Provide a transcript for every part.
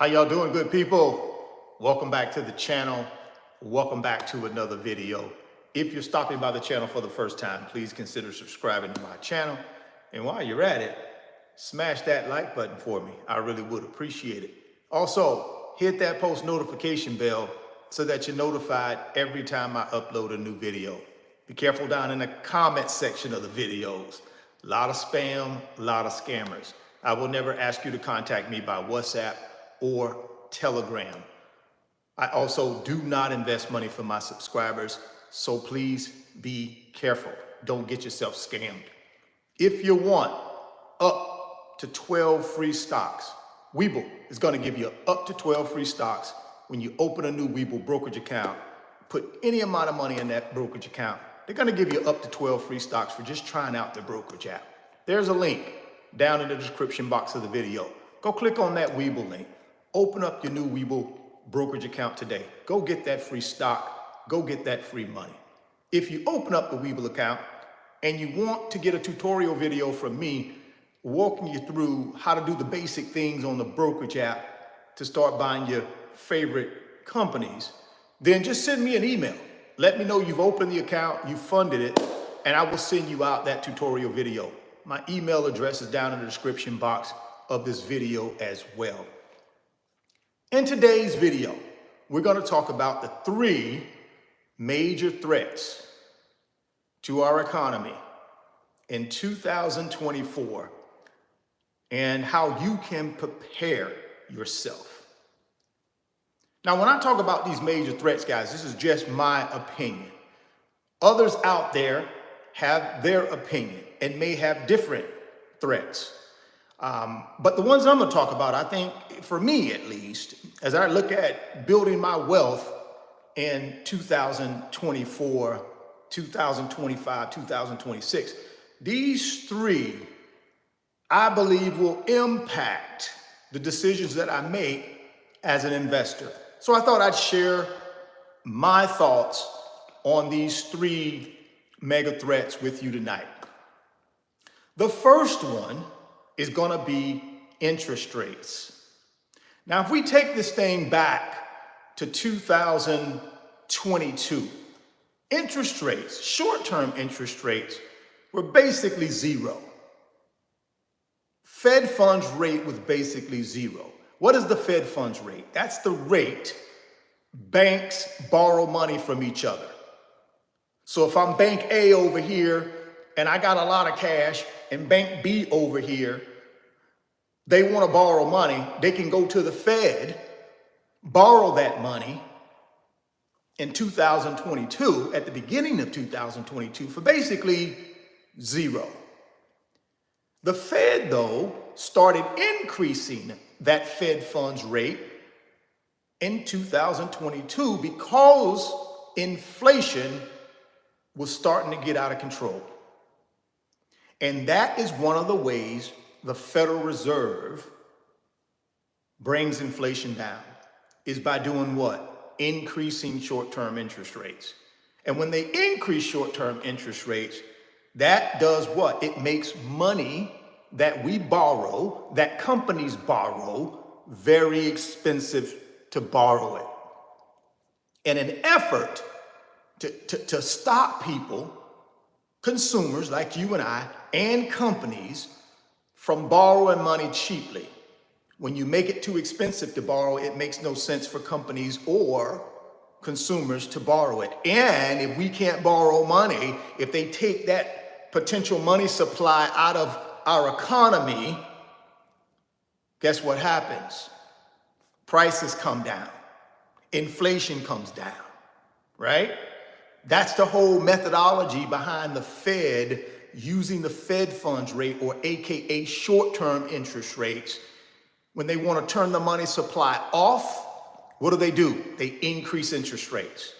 How y'all doing, good people? Welcome back to the channel. Welcome back to another video. If you're stopping by the channel for the first time, please consider subscribing to my channel. And while you're at it, smash that like button for me. I really would appreciate it. Also, hit that post notification bell so that you're notified every time I upload a new video. Be careful down in the comment section of the videos. A lot of spam, a lot of scammers. I will never ask you to contact me by WhatsApp or Telegram. I also do not invest money for my subscribers, so please be careful. Don't get yourself scammed. If you want up to 12 free stocks, Webull is going to give you up to 12 free stocks when you open a new Webull brokerage account. Put any amount of money in that brokerage account. They're going to give you up to 12 free stocks for just trying out their brokerage app. There's a link down in the description box of the video. Go click on that Webull link. Open up your new Webull brokerage account today. Go get that free stock. Go get that free money. If you open up the Webull account and you want to get a tutorial video from me walking you through how to do the basic things on the brokerage app to start buying your favorite companies, then just send me an email. Let me know you've opened the account, you funded it, and I will send you out that tutorial video. My email address is down in the description box of this video as well. In today's video, we're going to talk about the 3 major threats to our economy in 2024 and how you can prepare yourself. Now, when I talk about these major threats, guys, this is just my opinion. Others out there have their opinion and may have different threats. But the ones I'm going to talk about, I think, for me at least, as I look at building my wealth in 2024, 2025, 2026, these 3, I believe, will impact the decisions that I make as an investor. So I thought I'd share my thoughts on these 3 mega threats with you tonight. The first one is going to be interest rates. Now, if we take this thing back to 2022, interest rates, short-term interest rates, were basically zero. Fed funds rate was basically zero. What is the Fed funds rate? That's the rate banks borrow money from each other. So if I'm Bank A over here and I got a lot of cash, and Bank B over here, they want to borrow money, they can go to the Fed, borrow that money in 2022, at the beginning of 2022, for basically zero. The Fed, though, started increasing that Fed funds rate in 2022 because inflation was starting to get out of control. And that is one of the ways the Federal Reserve brings inflation down, is by doing what? Increasing short-term interest rates. And when they increase short-term interest rates, that does what? It makes money that we borrow, that companies borrow, very expensive to borrow it. In an effort to stop people, consumers like you and I, and companies from borrowing money cheaply. When you make it too expensive to borrow, it makes no sense for companies or consumers to borrow it. And if we can't borrow money, if they take that potential money supply out of our economy, guess what happens? Prices come down. Inflation comes down, right? That's the whole methodology behind the Fed using the Fed funds rate, or AKA short-term interest rates. When they want to turn the money supply off, what do? They increase interest rates.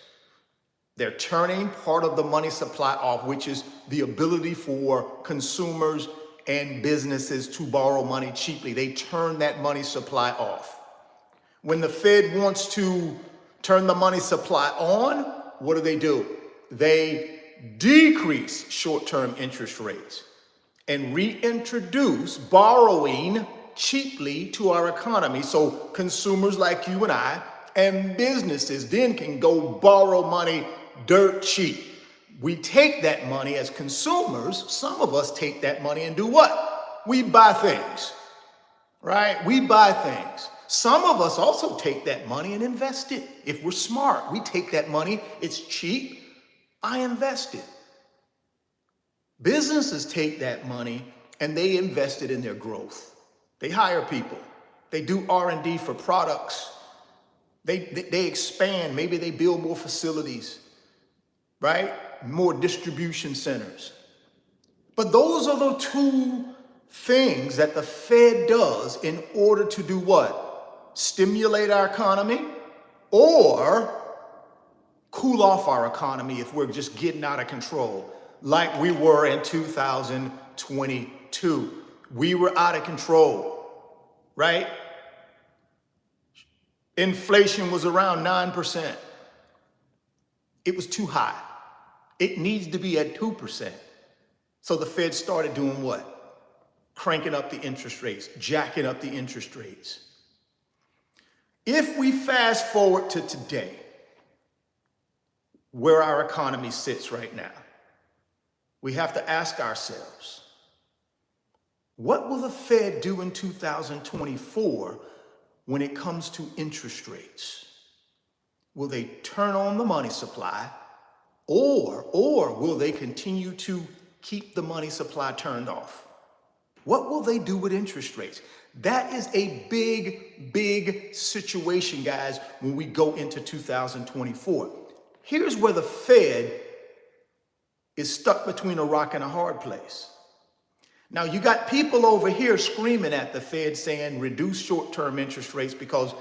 They're turning part of the money supply off, which is the ability for consumers and businesses to borrow money cheaply. They turn that money supply off. When the Fed wants to turn the money supply on, what do? They decrease short-term interest rates and reintroduce borrowing cheaply to our economy so consumers like you and I and businesses then can go borrow money dirt cheap. We take that money as consumers. Some of us take that money and do what? We buy things, right? We buy things. Some of us also take that money and invest it. If we're smart, we take that money, it's cheap, I invest it. Businesses take that money and they invest it in their growth. They hire people. They do R&D for products. They expand. Maybe they build more facilities, right? More distribution centers. But those are the two things that the Fed does in order to do what? Stimulate our economy or cool off our economy if we're just getting out of control, like we were in 2022. We were out of control, right? Inflation was around 9%. It was too high. It needs to be at 2%. So the Fed started doing what? Cranking up the interest rates, jacking up the interest rates. If we fast forward to today, where our economy sits right now, we have to ask ourselves, what will the Fed do in 2024 when it comes to interest rates? Will they turn on the money supply or will they continue to keep the money supply turned off? What will they do with interest rates? That is a big situation, guys, when we go into 2024. Here's where the Fed is stuck between a rock and a hard place. Now, you got people over here screaming at the Fed saying reduce short-term interest rates because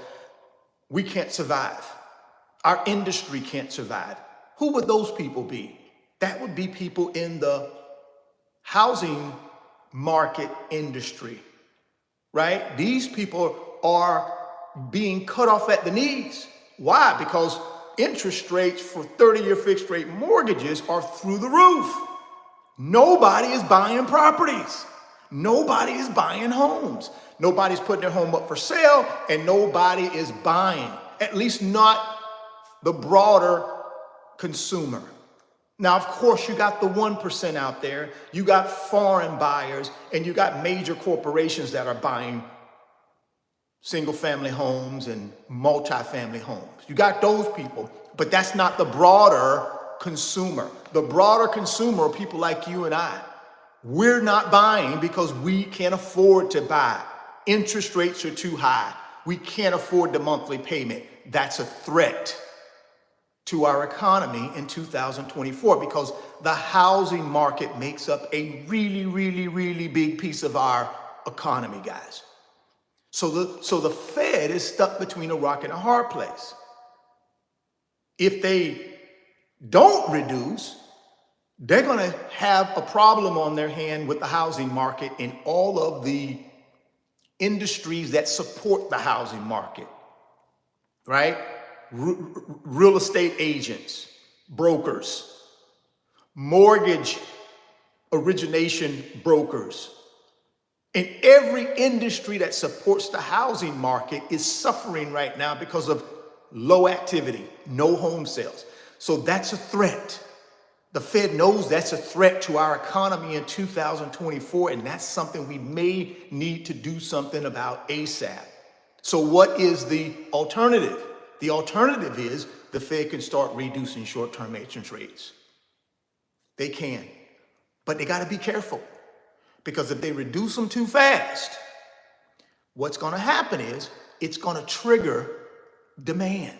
we can't survive. Our industry can't survive. Who would those people be? That would be people in the housing market industry, right? These people are being cut off at the knees. Why? Because interest rates for 30-year fixed rate mortgages are through the roof. Nobody is buying properties. Nobody is buying homes. Nobody's putting their home up for sale and nobody is buying, at least not the broader consumer. Now, of course, you got the 1% out there. You got foreign buyers and you got major corporations that are buying single family homes and multifamily homes. You got those people, but that's not the broader consumer. The broader consumer are people like you and I. We're not buying because we can't afford to buy. Interest rates are too high. We can't afford the monthly payment. That's a threat to our economy in 2024 because the housing market makes up a really big piece of our economy, guys. So the Fed is stuck between a rock and a hard place. If they don't reduce, they're going to have a problem on their hand with the housing market and all of the industries that support the housing market, right? Real estate agents, brokers, mortgage origination brokers, and every industry that supports the housing market is suffering right now because of low activity, no home sales. So that's a threat. The Fed knows that's a threat to our economy in 2024, and that's something we may need to do something about ASAP. So what is the alternative? The alternative is the Fed can start reducing short-term interest rates. They can, but they got to be careful because if they reduce them too fast, what's going to happen is it's going to trigger demand.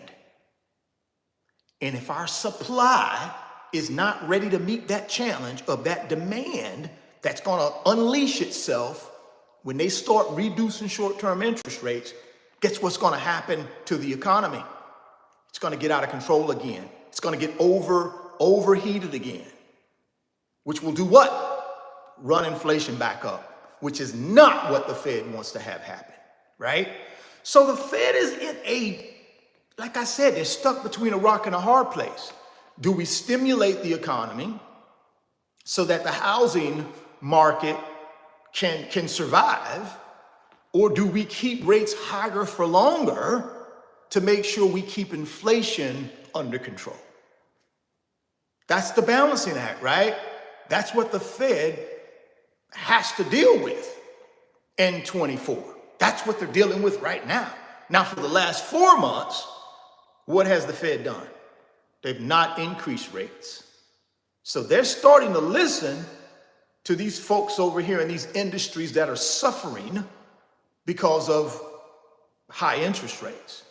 And if our supply is not ready to meet that challenge of that demand that's going to unleash itself when they start reducing short-term interest rates, guess what's going to happen to the economy? It's going to get out of control again. It's going to get overheated again, which will do what? Run inflation back up, which is not what the Fed wants to have happen, right? So the Fed is in like I said, they're stuck between a rock and a hard place. Do we stimulate the economy so that the housing market can survive? Or do we keep rates higher for longer to make sure we keep inflation under control? That's the balancing act, right? That's what the Fed has to deal with in 24. That's what they're dealing with right now. Now, for the last 4 months, what has the Fed done? They've not increased rates. So they're starting to listen to these folks over here in these industries that are suffering because of high interest rates.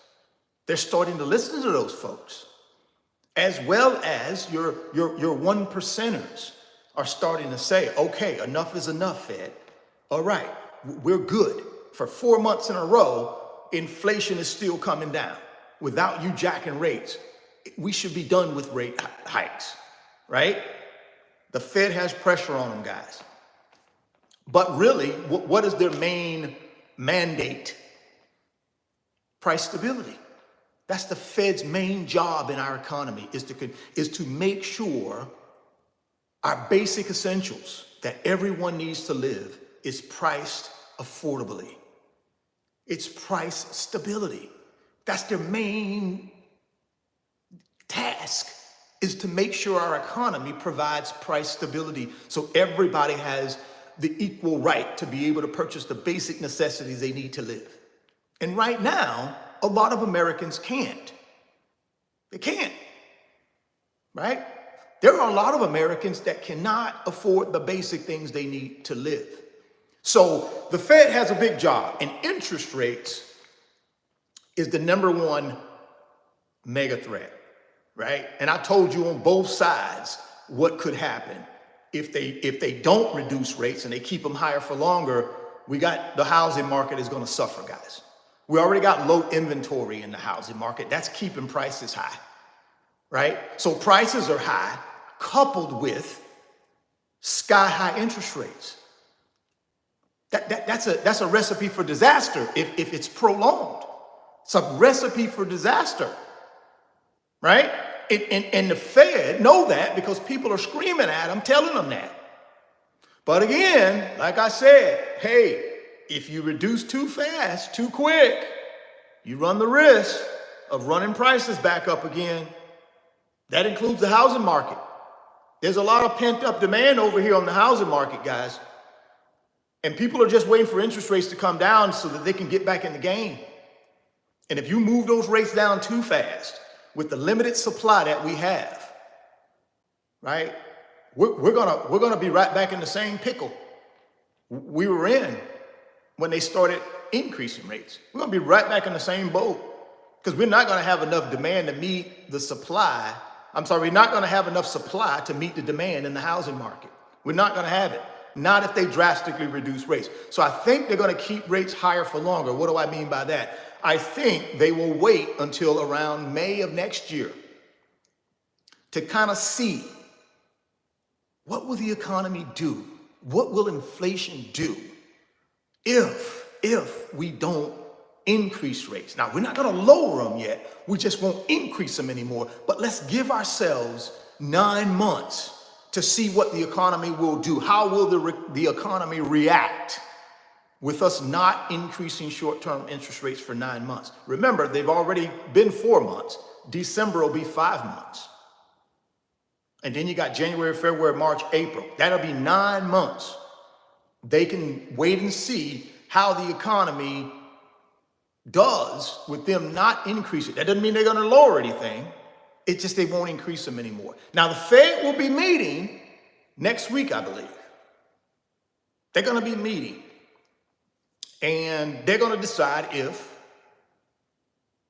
They're starting to listen to those folks, as well as your one percenters are starting to say, okay, enough is enough, Fed. All right, we're good. For 4 months in a row, inflation is still coming down. Without you jacking rates, we should be done with rate hikes, right? The Fed has pressure on them, guys. But really, what is their main mandate? Price stability. That's the Fed's main job in our economy, is to make sure our basic essentials that everyone needs to live is priced affordably. It's price stability. That's their main task, is to make sure our economy provides price stability so everybody has the equal right to be able to purchase the basic necessities they need to live. And right now, a lot of Americans can't. They can't, right? There are a lot of Americans that cannot afford the basic things they need to live. So the Fed has a big job, and interest rates is the #1 mega threat, right? And I told you on both sides what could happen if they don't reduce rates and they keep them higher for longer. We got the housing market is going to suffer, guys. We already got low inventory in the housing market. That's keeping prices high, right? So prices are high, coupled with sky high interest rates. That's a recipe for disaster if it's prolonged. It's a recipe for disaster, right? And the Fed know that because people are screaming at them, telling them that. But again, like I said, hey, if you reduce too fast, too quick, you run the risk of running prices back up again. That includes the housing market. There's a lot of pent-up demand over here on the housing market, guys. And people are just waiting for interest rates to come down so that they can get back in the game. And if you move those rates down too fast, with the limited supply that we have, right, we're gonna be right back in the same pickle we were in when they started increasing rates. We're gonna be right back in the same boat because we're not gonna have enough demand to meet the supply. We're not gonna have enough supply to meet the demand in the housing market. We're not gonna have it. Not if they drastically reduce rates. So I think they're gonna keep rates higher for longer. What do I mean by that? I think they will wait until around May of next year to kind of see what will the economy do? What will inflation do if we don't increase rates? Now, we're not going to lower them yet. We just won't increase them anymore. But let's give ourselves 9 months to see what the economy will do. How will the economy react with us not increasing short-term interest rates for 9 months? Remember, they've already been 4 months. December will be 5 months. And then you got January, February, March, April. That'll be 9 months. They can wait and see how the economy does with them not increasing. That doesn't mean they're going to lower anything. It's just they won't increase them anymore. Now, the Fed will be meeting next week, I believe. They're going to be meeting. And they're going to decide if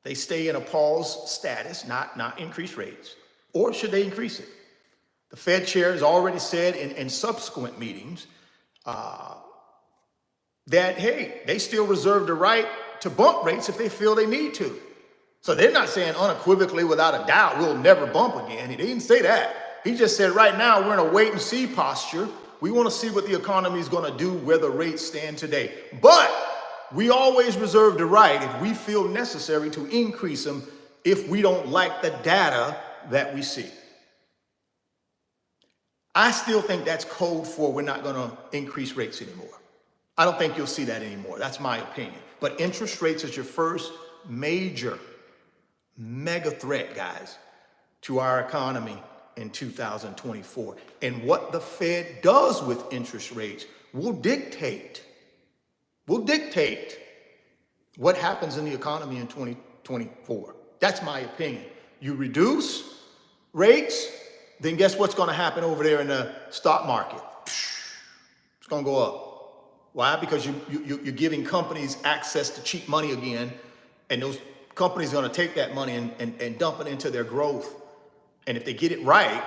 they stay in a pause status, not increase rates, or should they increase it. The Fed chair has already said in subsequent meetings that, hey, they still reserve the right to bump rates if they feel they need to. So they're not saying unequivocally, without a doubt, we'll never bump again. He didn't say that. He just said right now we're in a wait and see posture. We want to see what the economy is going to do, where the rates stand today. But we always reserve the right, if we feel necessary, to increase them if we don't like the data that we see. I still think that's code for we're not going to increase rates anymore. I don't think you'll see that anymore. That's my opinion. But interest rates is your first major, mega threat, guys, to our economy in 2024. And what the Fed does with interest rates will dictate what happens in the economy in 2024. That's my opinion. You reduce rates, then guess what's going to happen over there in the stock market? It's going to go up. Why? Because you're giving companies access to cheap money again, and those companies are going to take that money and dump it into their growth. And if they get it right,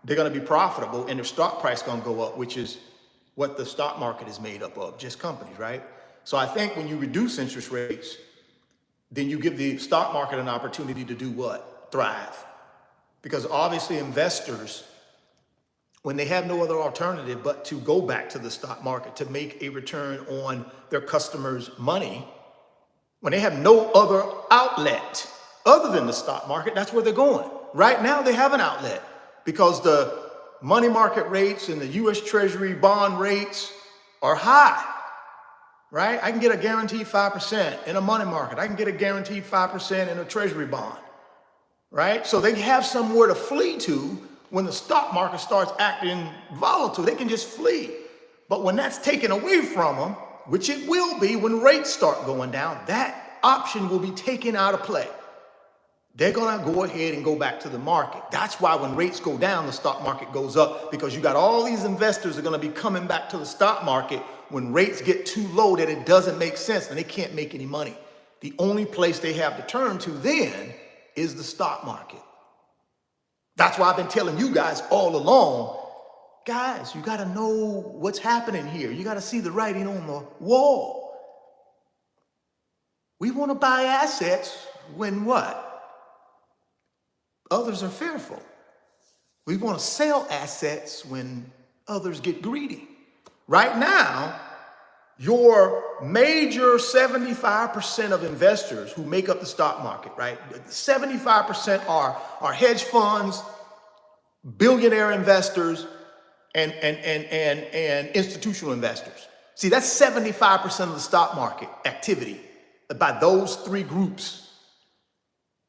they're going to be profitable, and their stock price is going to go up, which is what the stock market is made up of, just companies, right? So I think when you reduce interest rates, then you give the stock market an opportunity to do what? Thrive. Because obviously investors, when they have no other alternative but to go back to the stock market to make a return on their customers' money, when they have no other outlet other than the stock market, that's where they're going. Right now, they have an outlet because the money market rates and the U.S. Treasury bond rates are high, right? I can get a guaranteed 5% in a money market. I can get a guaranteed 5% in a Treasury bond, right? So they have somewhere to flee to. When the stock market starts acting volatile, they can just flee. But when that's taken away from them, which it will be when rates start going down, that option will be taken out of play. They're going to go ahead and go back to the market. That's why when rates go down, the stock market goes up, because you got all these investors are going to be coming back to the stock market when rates get too low that it doesn't make sense and they can't make any money. The only place they have to turn to then is the stock market. That's why I've been telling you guys all along, guys, you got to know what's happening here. You got to see the writing on the wall. We want to buy assets when what? Others are fearful. We want to sell assets when others get greedy. Right now, your major 75% of investors who make up the stock market, right? 75% are hedge funds, billionaire investors, and institutional investors. See, that's 75% of the stock market activity by those three groups.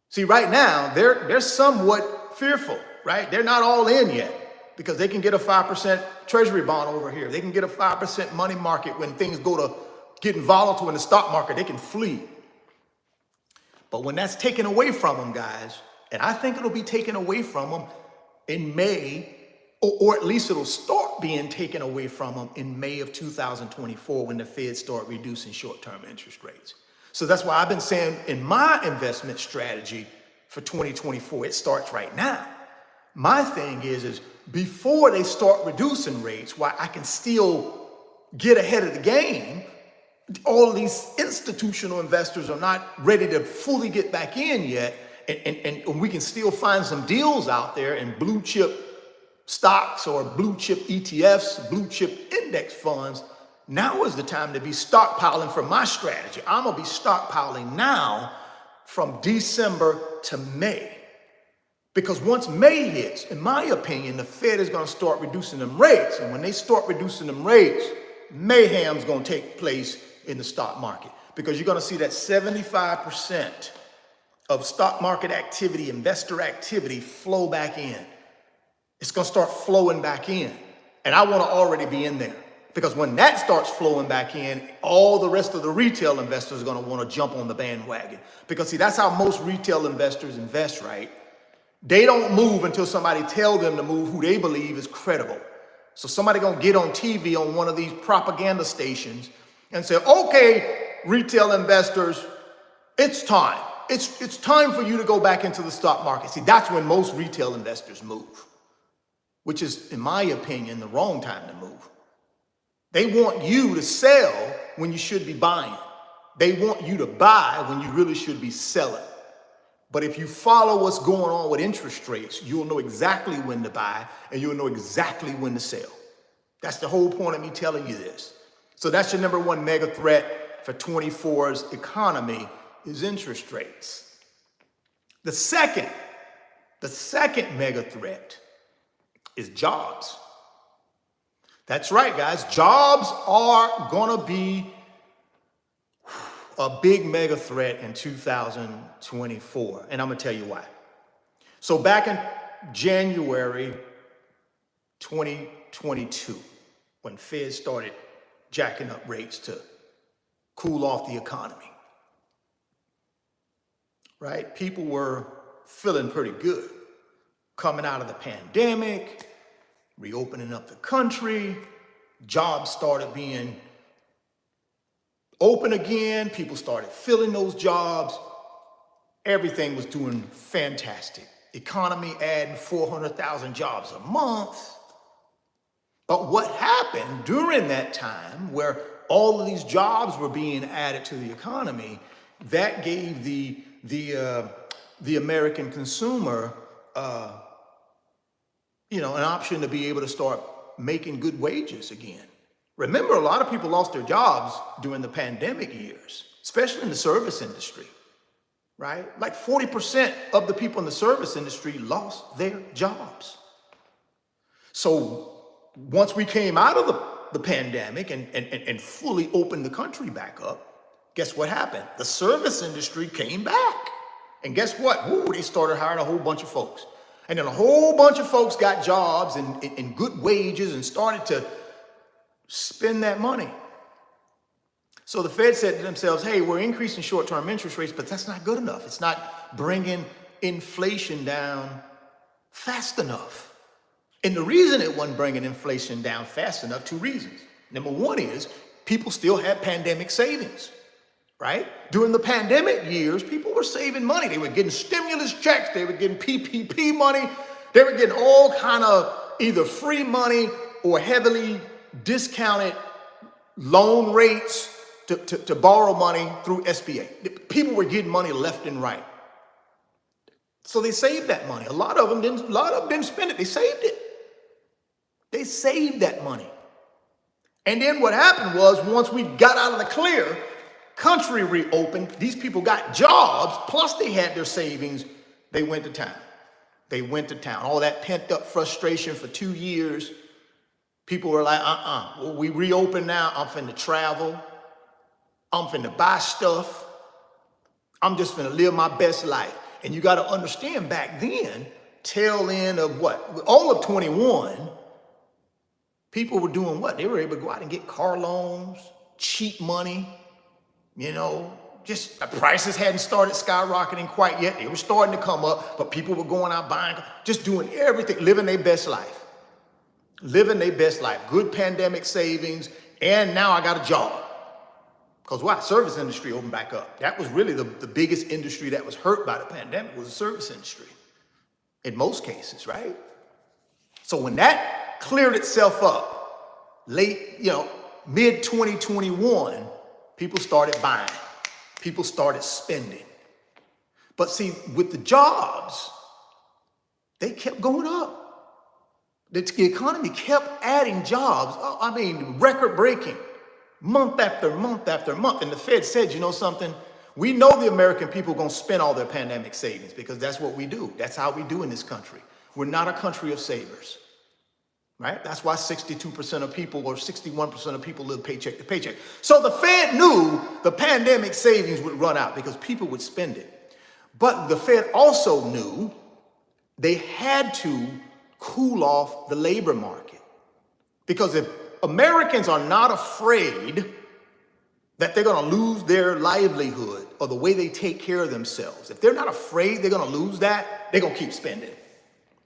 See, right now, they're somewhat fearful, right? They're not all in yet because they can get a 5% Treasury bond over here. They can get a 5% money market. When things go to getting volatile in the stock market, they can flee. But when that's taken away from them, guys, and I think it'll be taken away from them in May, or at least it'll start being taken away from them in May of 2024 when the Fed start reducing short-term interest rates. So that's why I've been saying in my investment strategy for 2024, it starts right now. My thing is before they start reducing rates, while I can still get ahead of the game, all of these institutional investors are not ready to fully get back in yet. And we can still find some deals out there in blue chip stocks or blue chip ETFs, blue chip index funds. Now is the time to be stockpiling for my strategy. I'm going to be stockpiling now from December to May. Because once May hits, in my opinion, the Fed is going to start reducing them rates. And when they start reducing them rates, mayhem's going to take place in the stock market. Because you're going to see that 75% of stock market activity, investor activity flow back in. It's going to start flowing back in. And I want to already be in there. Because when that starts flowing back in, all the rest of the retail investors are going to want to jump on the bandwagon. Because see, that's how most retail investors invest, right? They don't move until somebody tells them to move who they believe is credible. So somebody going to get on TV on one of these propaganda stations and say, okay, retail investors, it's time. It's time for you to go back into the stock market. See, that's when most retail investors move, which is, in my opinion, the wrong time to move. They want you to sell when you should be buying. They want you to buy when you really should be selling. But if you follow what's going on with interest rates, you'll know exactly when to buy and you'll know exactly when to sell. That's the whole point of me telling you this. So that's your number one mega threat for 24's economy is interest rates. The second mega threat is jobs. That's right, guys. Jobs are going to be a big mega threat in 2024. And I'm going to tell you why. So back in January 2022, when Fed started jacking up rates to cool off the economy, right? People were feeling pretty good coming out of the pandemic, reopening up the country, jobs started being open again, people started filling those jobs, everything was doing fantastic. Economy adding 400,000 jobs a month. But what happened during that time where all of these jobs were being added to the economy, that gave the American consumer an option to be able to start making good wages again. Remember, a lot of people lost their jobs during the pandemic years, especially in the service industry, right? Like 40% of the people in the service industry lost their jobs. So once we came out of the pandemic and fully opened the country back up, guess what happened? The service industry came back. And guess what? Woo, they started hiring a whole bunch of folks. And then a whole bunch of folks got jobs and good wages and started to spend that money. So the Fed said to themselves, hey, we're increasing short-term interest rates, but that's not good enough. It's not bringing inflation down fast enough. And the reason it wasn't bringing inflation down fast enough, two reasons. Number one is people still had pandemic savings, right? During the pandemic years, people were saving money. They were getting stimulus checks. They were getting PPP money. They were getting all kind of either free money or heavily discounted loan rates to borrow money through SBA. People were getting money left and right. So they saved that money. A lot of them didn't spend it. They saved it. They saved that money. And then what happened was once we got out of the clear, country reopened, these people got jobs, plus they had their savings, they went to town. They went to town. All that pent up frustration for 2 years. People were like, well, we reopen now. I'm finna travel. I'm finna buy stuff. I'm just finna live my best life. And you got to understand back then, tail end of what? All of 21, people were doing what? They were able to go out and get car loans, cheap money, just the prices hadn't started skyrocketing quite yet. They were starting to come up, but people were going out buying, just doing everything, living their best life. Living their best life. Good pandemic savings, and now I got a job. Because why? Service industry opened back up. That was really the biggest industry that was hurt by the pandemic was the service industry. In most cases, right? So when that cleared itself up, late, mid 2021, people started buying. People started spending. But see, with the jobs, they kept going up. The economy kept adding jobs. Record-breaking. Month after month after month. And the Fed said, you know something? We know the American people are going to spend all their pandemic savings because that's what we do. That's how we do in this country. We're not a country of savers, right? That's why 62% of people or 61% of people live paycheck to paycheck. So the Fed knew the pandemic savings would run out because people would spend it. But the Fed also knew they had to cool off the labor market. Because if Americans are not afraid that they're going to lose their livelihood or the way they take care of themselves, if they're not afraid they're going to lose that, they're going to keep spending.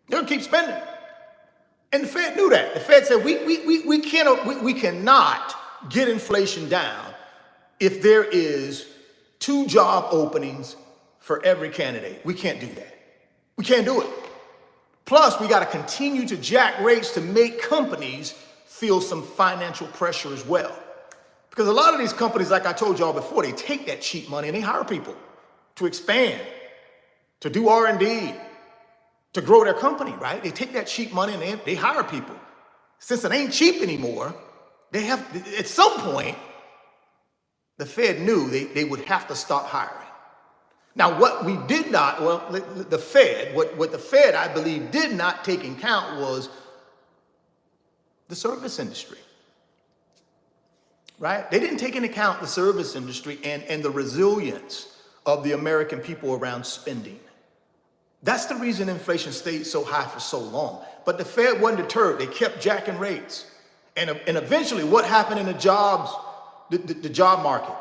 They're going to keep spending. And the Fed knew that. The Fed said, we cannot get inflation down if there is 2 job openings for every candidate. We can't do that. We can't do it. Plus, we got to continue to jack rates to make companies feel some financial pressure as well. Because a lot of these companies, like I told y'all before, they take that cheap money and they hire people to expand, to do R&D, to grow their company, right? They take that cheap money and they hire people. Since it ain't cheap anymore, they have, at some point, the Fed knew they would have to stop hiring. Now, what we did not, what the Fed, I believe, did not take in count was The service industry, right? They didn't take into account the service industry and the resilience of the American people around spending. That's the reason inflation stayed so high for so long. But the Fed wasn't deterred. They kept jacking rates. And eventually what happened in the jobs, the job market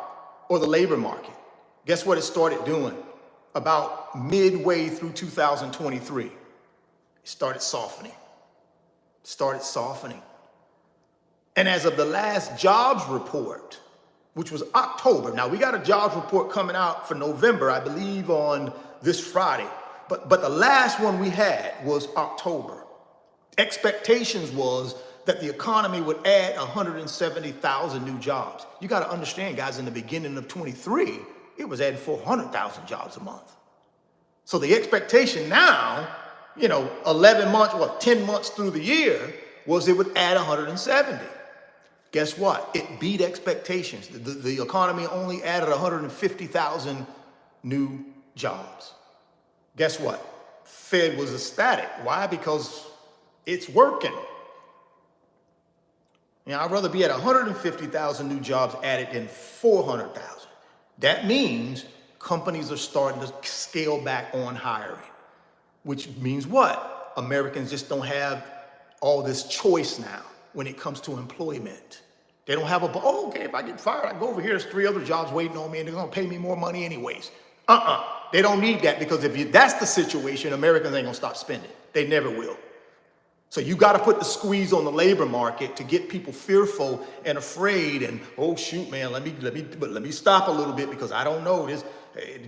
or the labor market? Guess what it started doing? About midway through 2023, it started softening. And as of the last jobs report, which was October, now we got a jobs report coming out for November, I believe on this Friday, but the last one we had was October. Expectations was that the economy would add 170,000 new jobs. You got to understand, guys, in the beginning of 23, it was adding 400,000 jobs a month. So the expectation now, 11 months, 10 months through the year, was it would add 170. Guess what? It beat expectations. The economy only added 150,000 new jobs. Guess what? Fed was ecstatic. Why? Because it's working. I'd rather be at 150,000 new jobs added than 400,000. That means companies are starting to scale back on hiring, which means what? Americans just don't have all this choice now when it comes to employment. They don't have okay, if I get fired, I go over here, there's 3 other jobs waiting on me and they're gonna pay me more money anyways. They don't need that, because if that's the situation, Americans ain't gonna stop spending. They never will. So you got to put the squeeze on the labor market to get people fearful and afraid and, oh shoot, man, let me stop a little bit because I don't know,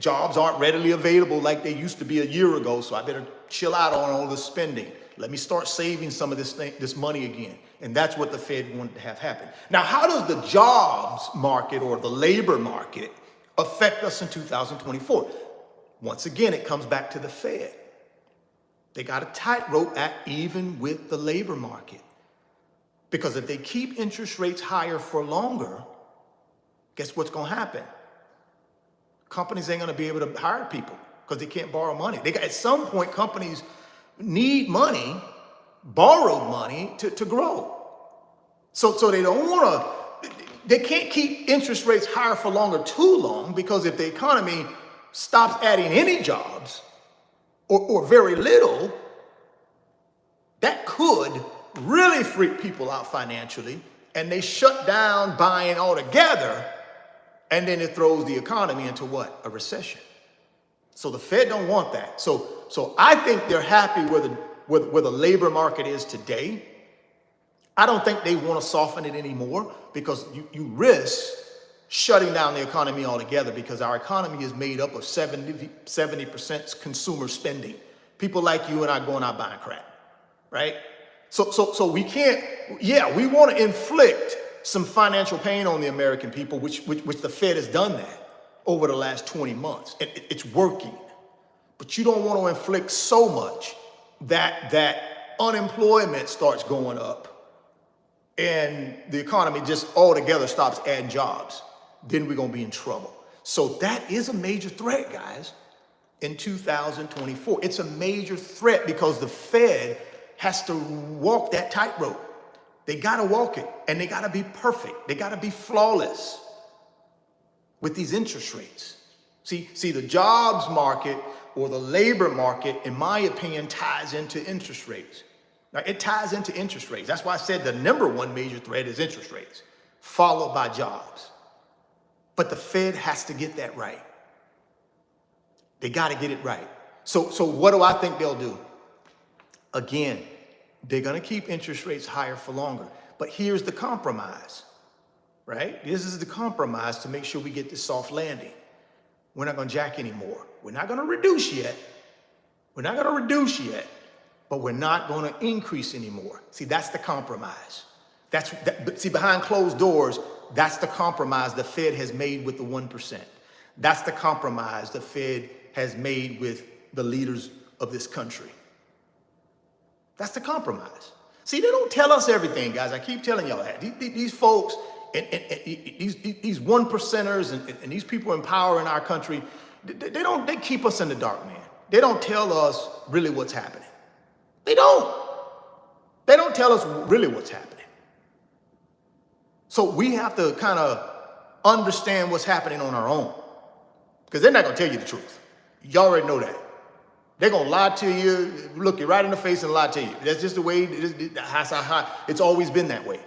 jobs aren't readily available like they used to be a year ago, so I better chill out on all this spending. Let me start saving some of this money again. And that's what the Fed wanted to have happen. Now, how does the jobs market or the labor market affect us in 2024? Once again, it comes back to the Fed. They got a tightrope act even with the labor market. Because if they keep interest rates higher for longer, guess what's going to happen? Companies ain't going to be able to hire people because they can't borrow money. At some point, companies need money, borrowed money, to grow. So they don't want to, they can't keep interest rates higher for longer too long, because if the economy stops adding any jobs, or very little, that could really freak people out financially, and they shut down buying altogether, and then it throws the economy into what? A recession. So the Fed don't want that. So I think they're happy where the labor market is today. I don't think they want to soften it anymore, because you risk shutting down the economy altogether, because our economy is made up of 70% consumer spending. People like you and I going out buying crap, right? So we can't, we want to inflict some financial pain on the American people, which the Fed has done that over the last 20 months. It's working. But you don't want to inflict so much that unemployment starts going up and the economy just altogether stops adding jobs. Then we're going to be in trouble. So that is a major threat, guys, in 2024. It's a major threat because the Fed has to walk that tightrope. They got to walk it, and they got to be perfect. They got to be flawless with these interest rates. See, the jobs market or the labor market, in my opinion, ties into interest rates. Now, it ties into interest rates. That's why I said the number one major threat is interest rates, followed by jobs. But the Fed has to get that right. They got to get it right. So what do I think they'll do? Again, they're going to keep interest rates higher for longer. But here's the compromise, right? This is the compromise to make sure we get this soft landing. We're not going to jack anymore. We're not going to reduce yet. But we're not going to increase anymore. See, that's the compromise. But see, behind closed doors, that's the compromise the Fed has made with the 1%. That's the compromise the Fed has made with the leaders of this country. That's the compromise. See, they don't tell us everything, guys. I keep telling y'all that. These folks, and these 1%ers and these people in power in our country, they keep us in the dark, man. They don't tell us really what's happening. They don't tell us really what's happening. So we have to kind of understand what's happening on our own, because they're not going to tell you the truth. You already know that. They're going to lie to you, look you right in the face and lie to you. That's just the way it's always been that way.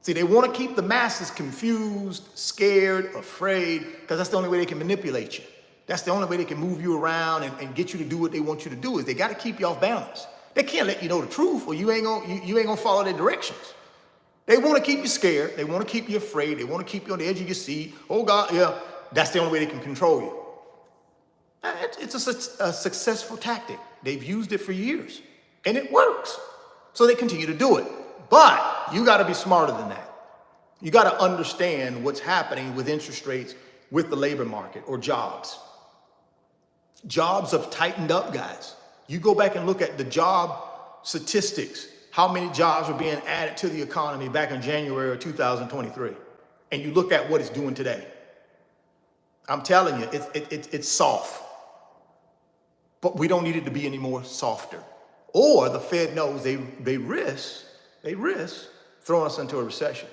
See, they want to keep the masses confused, scared, afraid, because that's the only way they can manipulate you. That's the only way they can move you around and get you to do what they want you to do. Is they got to keep you off balance. They can't let you know the truth, or you ain't gonna follow their directions. They want to keep you scared. They want to keep you afraid. They want to keep you on the edge of your seat. Oh God, yeah, that's the only way they can control you. It's a successful tactic. They've used it for years, and it works. So they continue to do it. But you got to be smarter than that. You got to understand what's happening with interest rates, with the labor market, or jobs. Jobs have tightened up, guys. You go back and look at the job statistics, how many jobs were being added to the economy back in January of 2023, and you look at what it's doing today. I'm telling you, it's soft. But we don't need it to be any more softer. Or the Fed knows they risk throwing us into a recession.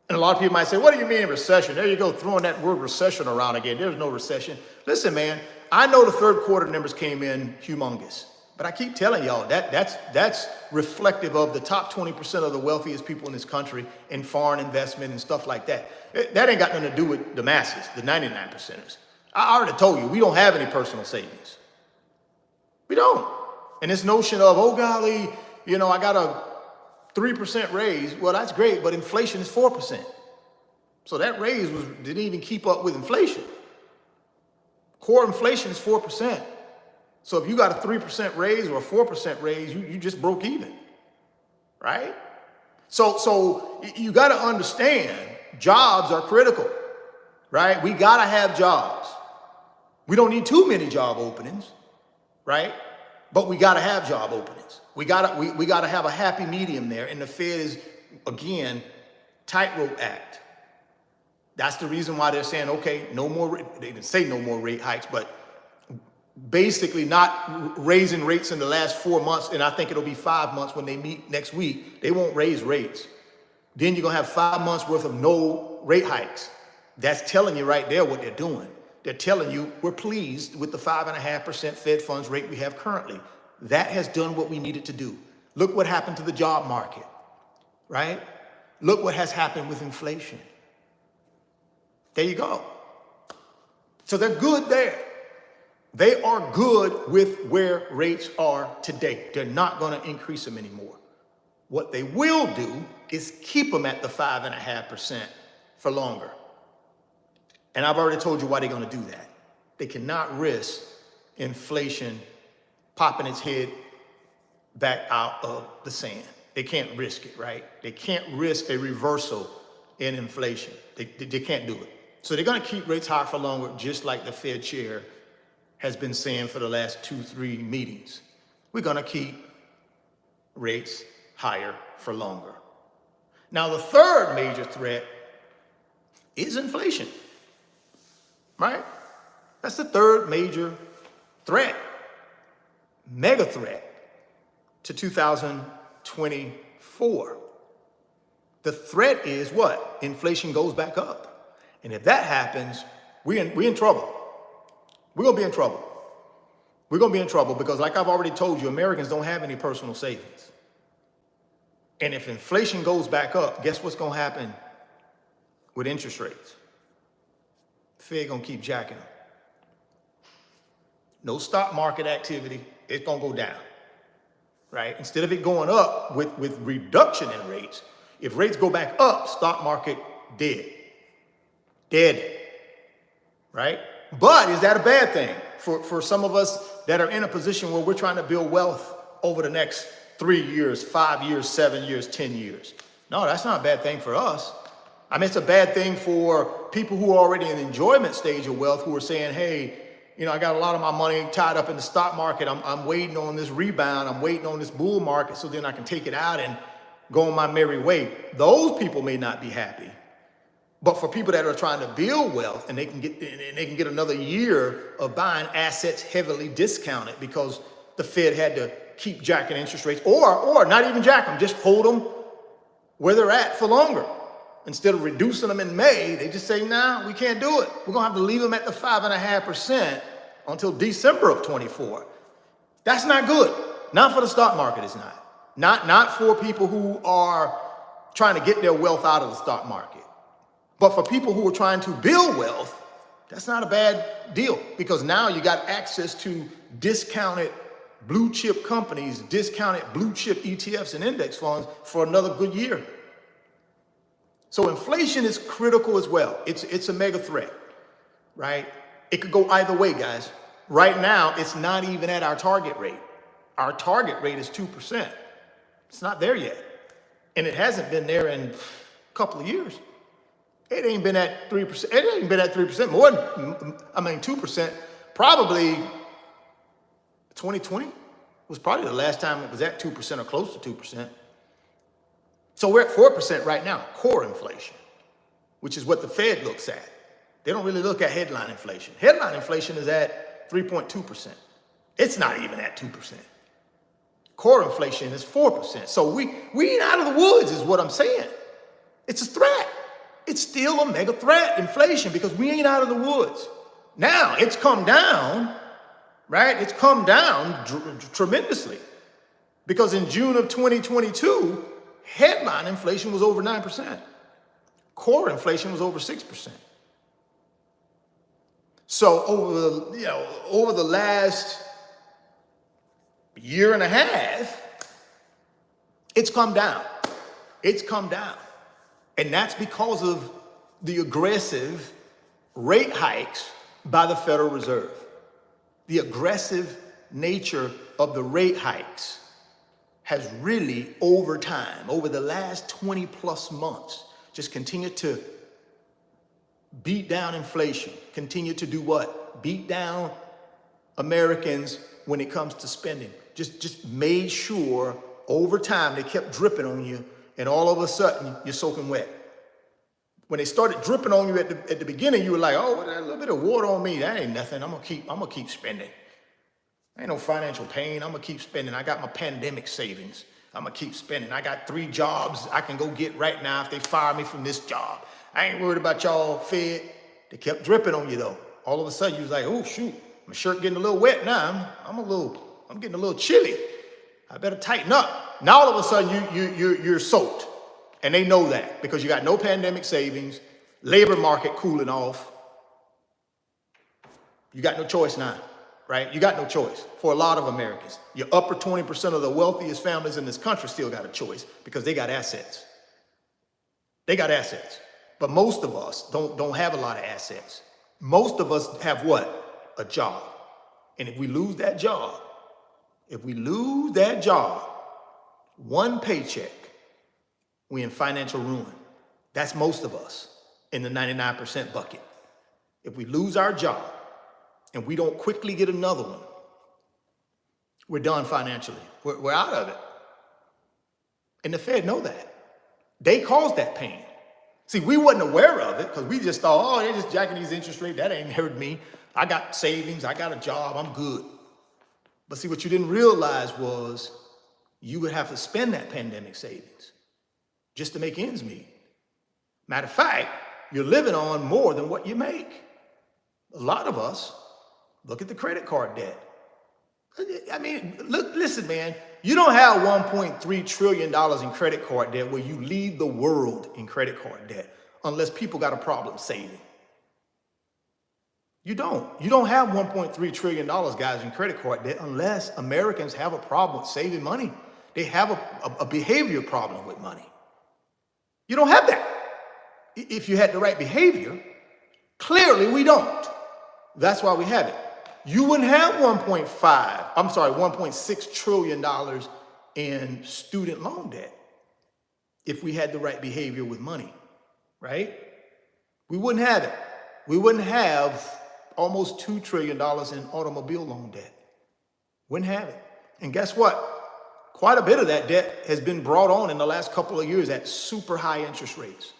And a lot of people might say, what do you mean recession? There you go, throwing that word recession around again. There's no recession. Listen, man, I know the third quarter numbers came in humongous, but I keep telling y'all that's reflective of the top 20% of the wealthiest people in this country in foreign investment and stuff like that. That ain't got nothing to do with the masses, the 99%ers. I already told you, we don't have any personal savings. We don't. And this notion of, oh golly, I got a 3% raise. Well, that's great, but inflation is 4%. So that raise didn't even keep up with inflation. Core inflation is 4%. So if you got a 3% raise or a 4% raise, you just broke even, right? So you got to understand, jobs are critical, right? We got to have jobs. We don't need too many job openings, right? But we got to have job openings. We got to have a happy medium there. And the Fed is, again, tightrope act. That's the reason why they're saying, okay, no more, they didn't say no more rate hikes, but basically not raising rates in the last 4 months. And I think it'll be 5 months when they meet next week. They won't raise rates. Then you're going to have 5 months worth of no rate hikes. That's telling you right there what they're doing. They're telling you we're pleased with the 5.5% Fed funds rate we have currently. That has done what we needed to do. Look what happened to the job market, right? Look what has happened with inflation. There you go. So they're good there. They are good with where rates are today. They're not going to increase them anymore. What they will do is keep them at the 5.5% for longer. And I've already told you why they're going to do that. They cannot risk inflation popping its head back out of the sand. They can't risk it, right? They can't risk a reversal in inflation. They can't do it. So they're going to keep rates high for longer, just like the Fed chair has been saying for the last 2-3 meetings. We're going to keep rates higher for longer. Now, the third major threat is inflation, right? That's the third major threat, mega threat to 2024. The threat is what? Inflation goes back up. And if that happens, we're in trouble. We're going to be in trouble. We're going to be in trouble because, like I've already told you, Americans don't have any personal savings. And if inflation goes back up, guess what's going to happen with interest rates? The Fed going to keep jacking them. No stock market activity. It's going to go down, right? Instead of it going up with reduction in rates, if rates go back up, stock market dead, right? But is that a bad thing for some of us that are in a position where we're trying to build wealth over the next 3 years, 5 years, 7 years, 10 years? No, that's not a bad thing for us. I mean, it's a bad thing for people who are already in the enjoyment stage of wealth, who are saying, hey, I got a lot of my money tied up in the stock market. I'm waiting on this rebound. I'm waiting on this bull market so then I can take it out and go on my merry way. Those people may not be happy. But for people that are trying to build wealth and they can get another year of buying assets heavily discounted because the Fed had to keep jacking interest rates, or not even jack them, just hold them where they're at for longer instead of reducing them in May, they just say, nah, we can't do it. We're gonna have to leave them at the 5.5% until December of 24. That's not good. Not for the stock market, it's not. Not for people who are trying to get their wealth out of the stock market. But for people who are trying to build wealth, that's not a bad deal, because now you got access to discounted blue chip companies, discounted blue chip ETFs and index funds for another good year. So inflation is critical as well. It's a mega threat, right? It could go either way, guys. Right now, it's not even at our target rate. Our target rate is 2%. It's not there yet. And it hasn't been there in a couple of years. It ain't been at 3%. It ain't been at 3% more than, 2%. Probably 2020 was probably the last time it was at 2% or close to 2%. So we're at 4% right now, core inflation, which is what the Fed looks at. They don't really look at headline inflation. Headline inflation is at 3.2%. It's not even at 2%. Core inflation is 4%. So we ain't out of the woods is what I'm saying. It's a threat. It's still a mega threat, inflation, because we ain't out of the woods. Now, it's come down, right? It's come down tremendously, because in June of 2022, headline inflation was over 9%. Core inflation was over 6%. So over the last year and a half, it's come down. It's come down. And that's because of the aggressive rate hikes by the Federal Reserve. The aggressive nature of the rate hikes has really, over time, over the last 20 plus months, just continued to beat down inflation, continue to do what? Beat down Americans when it comes to spending. Just made sure over time they kept dripping on you, and all of a sudden you're soaking wet. When they started dripping on you at the beginning, you were like, oh, a little bit of water on me, that ain't nothing. I'm gonna keep spending. Ain't no financial pain. I'm gonna keep spending. I got my pandemic savings. I'm gonna keep spending. I got 3 jobs I can go get right now if they fire me from this job. I ain't worried about y'all, Fed. They kept dripping on you though. All of a sudden you was like, oh shoot, my shirt getting a little wet now. I'm getting a little chilly. I better tighten up. Now all of a sudden you're soaked. And they know that because you got no pandemic savings, labor market cooling off. You got no choice now, right? You got no choice for a lot of Americans. Your upper 20% of the wealthiest families in this country still got a choice because they got assets. They got assets. But most of us don't have a lot of assets. Most of us have what? A job. And if we lose that job, one paycheck, we in financial ruin. That's most of us in the 99% bucket. If we lose our job and we don't quickly get another one, we're done financially. We're out of it. And the Fed know that. They caused that pain. See, we wasn't aware of it because we just thought, oh, they're just jacking these interest rates. That ain't hurt me. I got savings. I got a job. I'm good. But see, what you didn't realize was you would have to spend that pandemic savings just to make ends meet. Matter of fact, you're living on more than what you make. A lot of us, look at the credit card debt. I mean, listen, man, you don't have $1.3 trillion in credit card debt where you lead the world in credit card debt unless people got a problem saving. You don't have $1.3 trillion, guys, in credit card debt unless Americans have a problem with saving money. They have a behavior problem with money. You don't have that. If you had the right behavior, clearly we don't. That's why we have it. You wouldn't have $1.6 trillion in student loan debt if we had the right behavior with money, right? We wouldn't have it. We wouldn't have almost $2 trillion in automobile loan debt. Wouldn't have it. And guess what? Quite a bit of that debt has been brought on in the last couple of years at super high interest rates.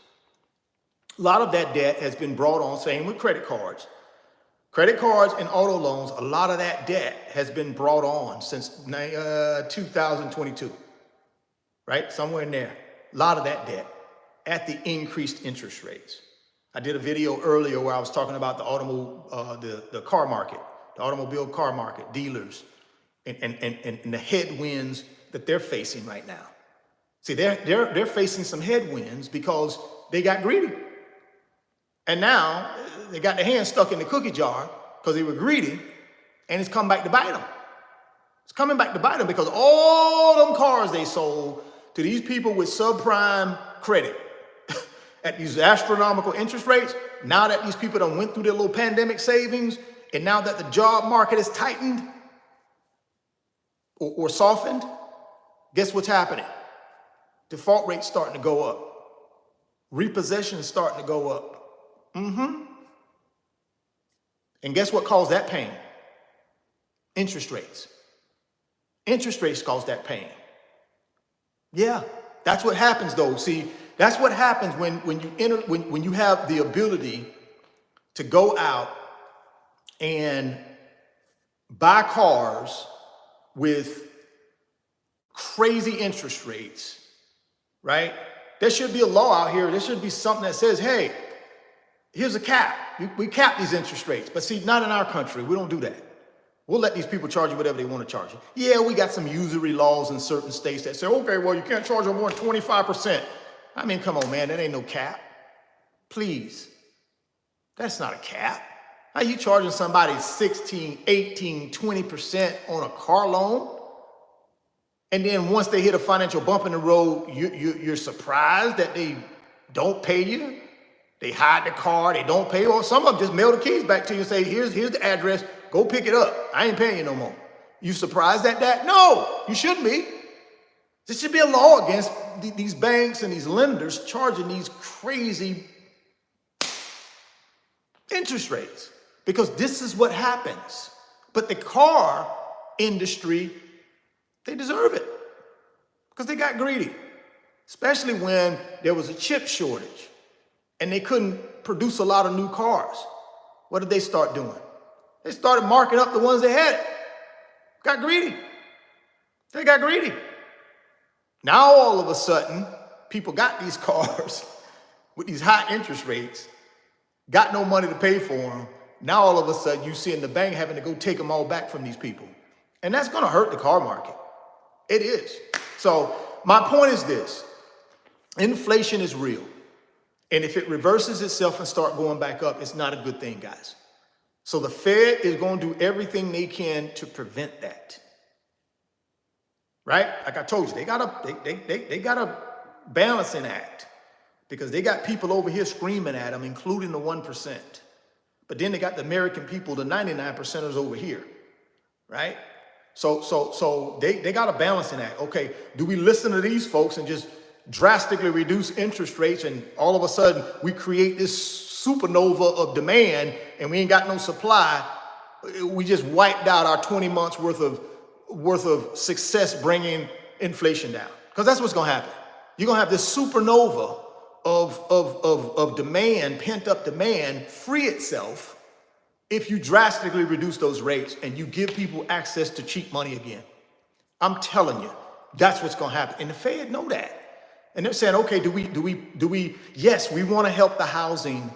A lot of that debt has been brought on, same with credit cards. Credit cards and auto loans, a lot of that debt has been brought on since 2022, right? Somewhere in there. A lot of that debt. at the increased interest rates. I did a video earlier where I was talking about the car market, the automobile car market, dealers, and the headwinds that they're facing right now. See, they're facing some headwinds because they got greedy. And now they got their hands stuck in the cookie jar because they were greedy, and it's come back to bite them. It's coming back to bite them because all them cars they sold to these people with subprime credit at these astronomical interest rates, now that these people done went through their little pandemic savings, and now that the job market is tightened or softened, guess what's happening? Default rates starting to go up. Repossessions starting to go up. And guess what caused that pain? Interest rates. Interest rates cause that pain. Yeah, that's what happens though. See, that's what happens when you have the ability to go out and buy cars with crazy interest rates, right? There should be a law out here. There should be something that says, hey, here's a cap. We cap these interest rates. But see, not in our country. We don't do that. We'll let these people charge you whatever they want to charge you. Yeah, we got some usury laws in certain states that say, okay, well, you can't charge them more than 25%. I mean, come on, man, that ain't no cap. Please. That's not a cap. How you charging somebody 16, 18, 20% on a car loan? And then once they hit a financial bump in the road, you're surprised that they don't pay you? They hide the car, they don't pay, or some of them just mail the keys back to you and say, here's the address, go pick it up. I ain't paying you no more. You surprised at that? No, you shouldn't be. There should be a law against these banks and these lenders charging these crazy interest rates, because this is what happens. But the car industry, they deserve it because they got greedy, especially when there was a chip shortage and they couldn't produce a lot of new cars. What did they start doing? They started marking up the ones they had. Got greedy. They got greedy. Now all of a sudden, people got these cars with these high interest rates, got no money to pay for them. Now all of a sudden, you see in the bank having to go take them all back from these people. And that's going to hurt the car market. It is. So my point is this. Inflation is real. And if it reverses itself and start going back up, it's not a good thing, guys. So the Fed is going to do everything they can to prevent that. Right? Like I told you, they got a balancing act because they got people over here screaming at them, including the 1%. But then they got the American people, the 99%ers over here. Right? So they got a balancing act. Okay, do we listen to these folks and just drastically reduce interest rates, and all of a sudden we create this supernova of demand and we ain't got no supply? We just wiped out our 20 months worth of success bringing inflation down, because that's what's going to happen. You're going to have this supernova of demand, pent up demand, free itself if you drastically reduce those rates and you give people access to cheap money again. I'm telling you, that's what's going to happen. And the Fed know that. And they're saying, okay, do we, yes, we want to help the housing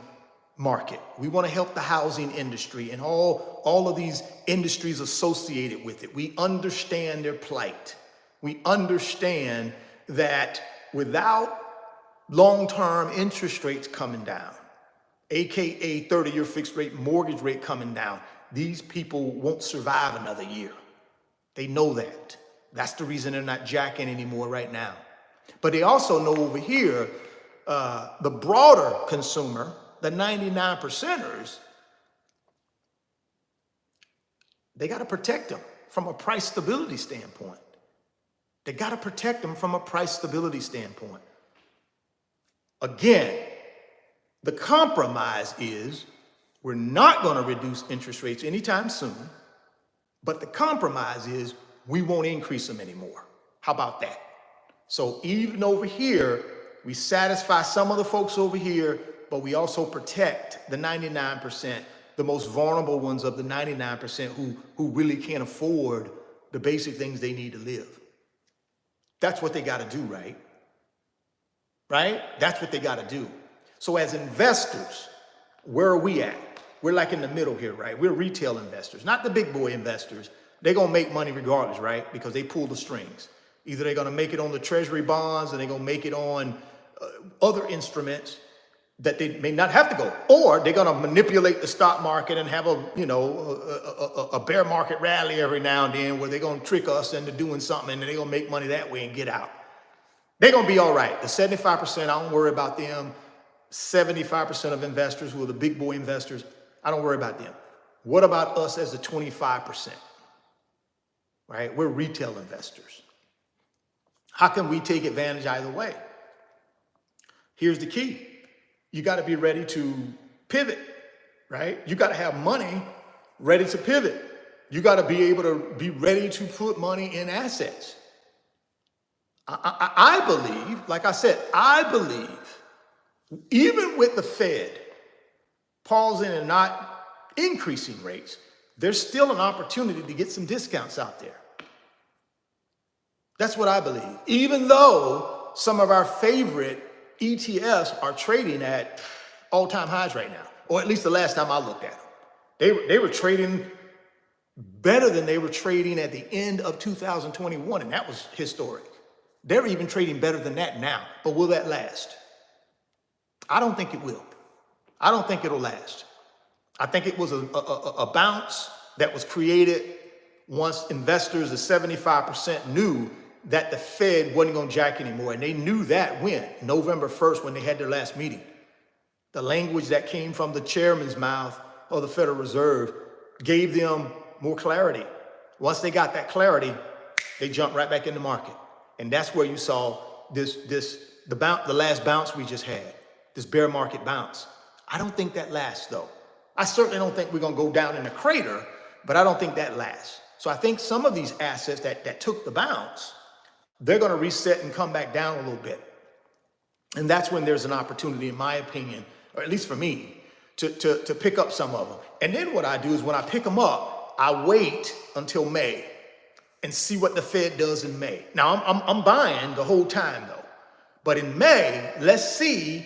market. We want to help the housing industry and all of these industries associated with it. We understand their plight. We understand that without long-term interest rates coming down, AKA 30-year fixed rate mortgage rate coming down, these people won't survive another year. They know that. That's the reason they're not jacking anymore right now. But they also know over here, the broader consumer, the 99%ers, they got to protect them from a price stability standpoint. They got to protect them from a price stability standpoint. Again, the compromise is we're not going to reduce interest rates anytime soon, but the compromise is we won't increase them anymore. How about that? So even over here, we satisfy some of the folks over here, but we also protect the 99%, the most vulnerable ones of the 99% who really can't afford the basic things they need to live. That's what they got to do, right? right? That's what they got to do. So as investors, where are we at? We're like in the middle here, right? We're retail investors, not the big boy investors. They're going to make money regardless, right? Because they pull the strings. Either they're going to make it on the treasury bonds, or they're going to make it on other instruments that they may not have to go, or they're going to manipulate the stock market and have a bear market rally every now and then where they're going to trick us into doing something and they're going to make money that way and get out. They're going to be all right. The 75%, I don't worry about them. 75% of investors who are the big boy investors, I don't worry about them. What about us as the 25%? Right? We're retail investors. How can we take advantage either way? Here's the key. You got to be ready to pivot, right? You got to have money ready to pivot. You got to be able to be ready to put money in assets. I believe, like I said, I believe even with the Fed pausing and not increasing rates, there's still an opportunity to get some discounts out there. That's what I believe. Even though some of our favorite ETFs are trading at all-time highs right now, or at least the last time I looked at them. They were trading better than they were trading at the end of 2021, and that was historic. They're even trading better than that now, but will that last? I don't think it will. I don't think it'll last. I think it was a bounce that was created once investors, the 75%, knew that the Fed wasn't going to jack anymore. And they knew that when? November 1st, when they had their last meeting. The language that came from the chairman's mouth of the Federal Reserve gave them more clarity. Once they got that clarity, they jumped right back in the market. And that's where you saw the last bounce we just had, this bear market bounce. I don't think that lasts, though. I certainly don't think we're going to go down in a crater, but I don't think that lasts. So I think some of these assets that took the bounce, they're going to reset and come back down a little bit. And that's when there's an opportunity, in my opinion, or at least for me, to pick up some of them. And then what I do is when I pick them up, I wait until May and see what the Fed does in May. Now, I'm buying the whole time, though. But in May, let's see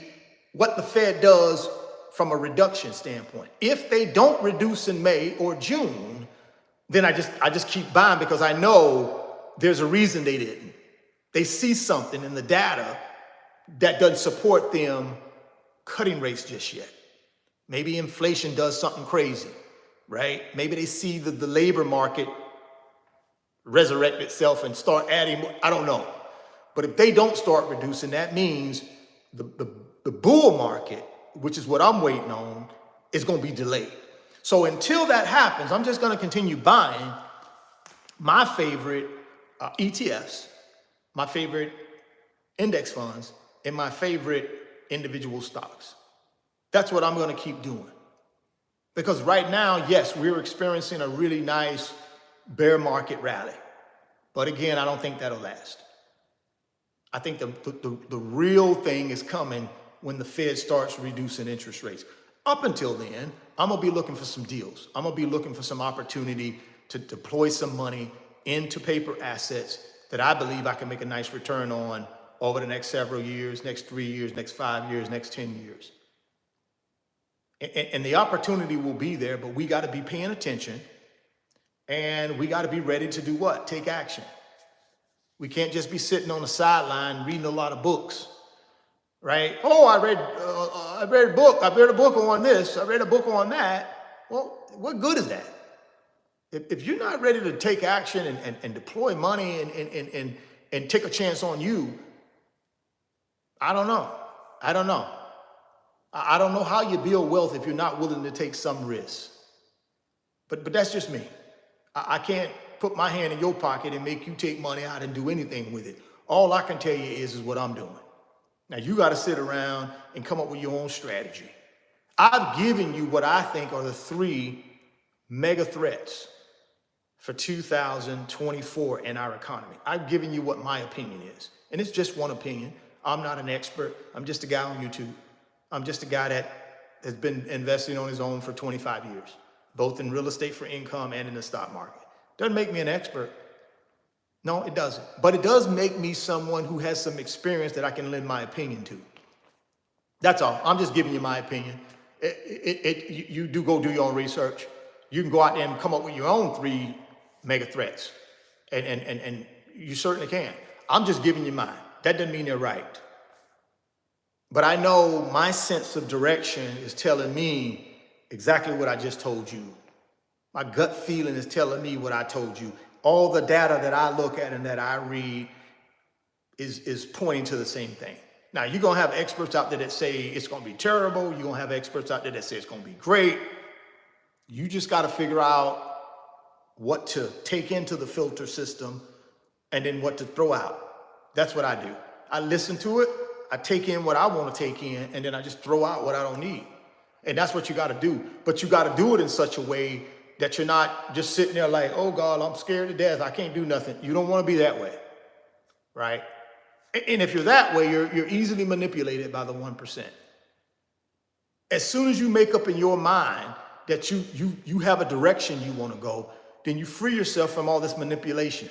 what the Fed does from a reduction standpoint. If they don't reduce in May or June, then I just keep buying, because I know there's a reason they didn't. They see something in the data that doesn't support them cutting rates just yet. Maybe inflation does something crazy, right? Maybe they see the labor market resurrect itself and start adding more. I don't know. But if they don't start reducing, that means the bull market, which is what I'm waiting on, is going to be delayed. So until that happens, I'm just going to continue buying my favorite ETFs, my favorite index funds, and my favorite individual stocks. That's what I'm going to keep doing. Because right now, yes, we're experiencing a really nice bear market rally. But again, I don't think that'll last. I think the real thing is coming when the Fed starts reducing interest rates. Up until then, I'm going to be looking for some deals. I'm going to be looking for some opportunity to deploy some money into paper assets that I believe I can make a nice return on over the next several years, next 3 years, next 5 years, next 10 years. And the opportunity will be there, but we got to be paying attention, and we got to be ready to do what? Take action. We can't just be sitting on the sideline reading a lot of books, right? Oh, I read a book. I read a book on this. I read a book on that. Well, what good is that? If you're not ready to take action and deploy money and take a chance on you, I don't know. I don't know how you build wealth if you're not willing to take some risks. But that's just me. I can't put my hand in your pocket and make you take money out and do anything with it. All I can tell you is what I'm doing. Now, you got to sit around and come up with your own strategy. I've given you what I think are the 3 mega threats for 2024 in our economy. I've given you what my opinion is. And it's just one opinion. I'm not an expert. I'm just a guy on YouTube. I'm just a guy that has been investing on his own for 25 years, both in real estate for income and in the stock market. Doesn't make me an expert. No, it doesn't. But it does make me someone who has some experience that I can lend my opinion to. That's all. I'm just giving you my opinion. You do go do your own research. You can go out there and come up with your own 3 mega threats. And you certainly can. I'm just giving you mine. That doesn't mean they're right. But I know my sense of direction is telling me exactly what I just told you. My gut feeling is telling me what I told you. All the data that I look at and that I read is pointing to the same thing. Now, you're going to have experts out there that say it's going to be terrible. You're going to have experts out there that say it's going to be great. You just got to figure out what to take into the filter system and then what to throw out. That's what I do. I listen to it. I take in what I want to take in, and then I just throw out what I don't need. And that's what you got to do. But you got to do it in such a way that you're not just sitting there like, oh God, I'm scared to death. I can't do nothing. You don't want to be that way, right? And if you're that way, you're easily manipulated by the 1%. As soon as you make up in your mind that you have a direction you want to go, then you free yourself from all this manipulation.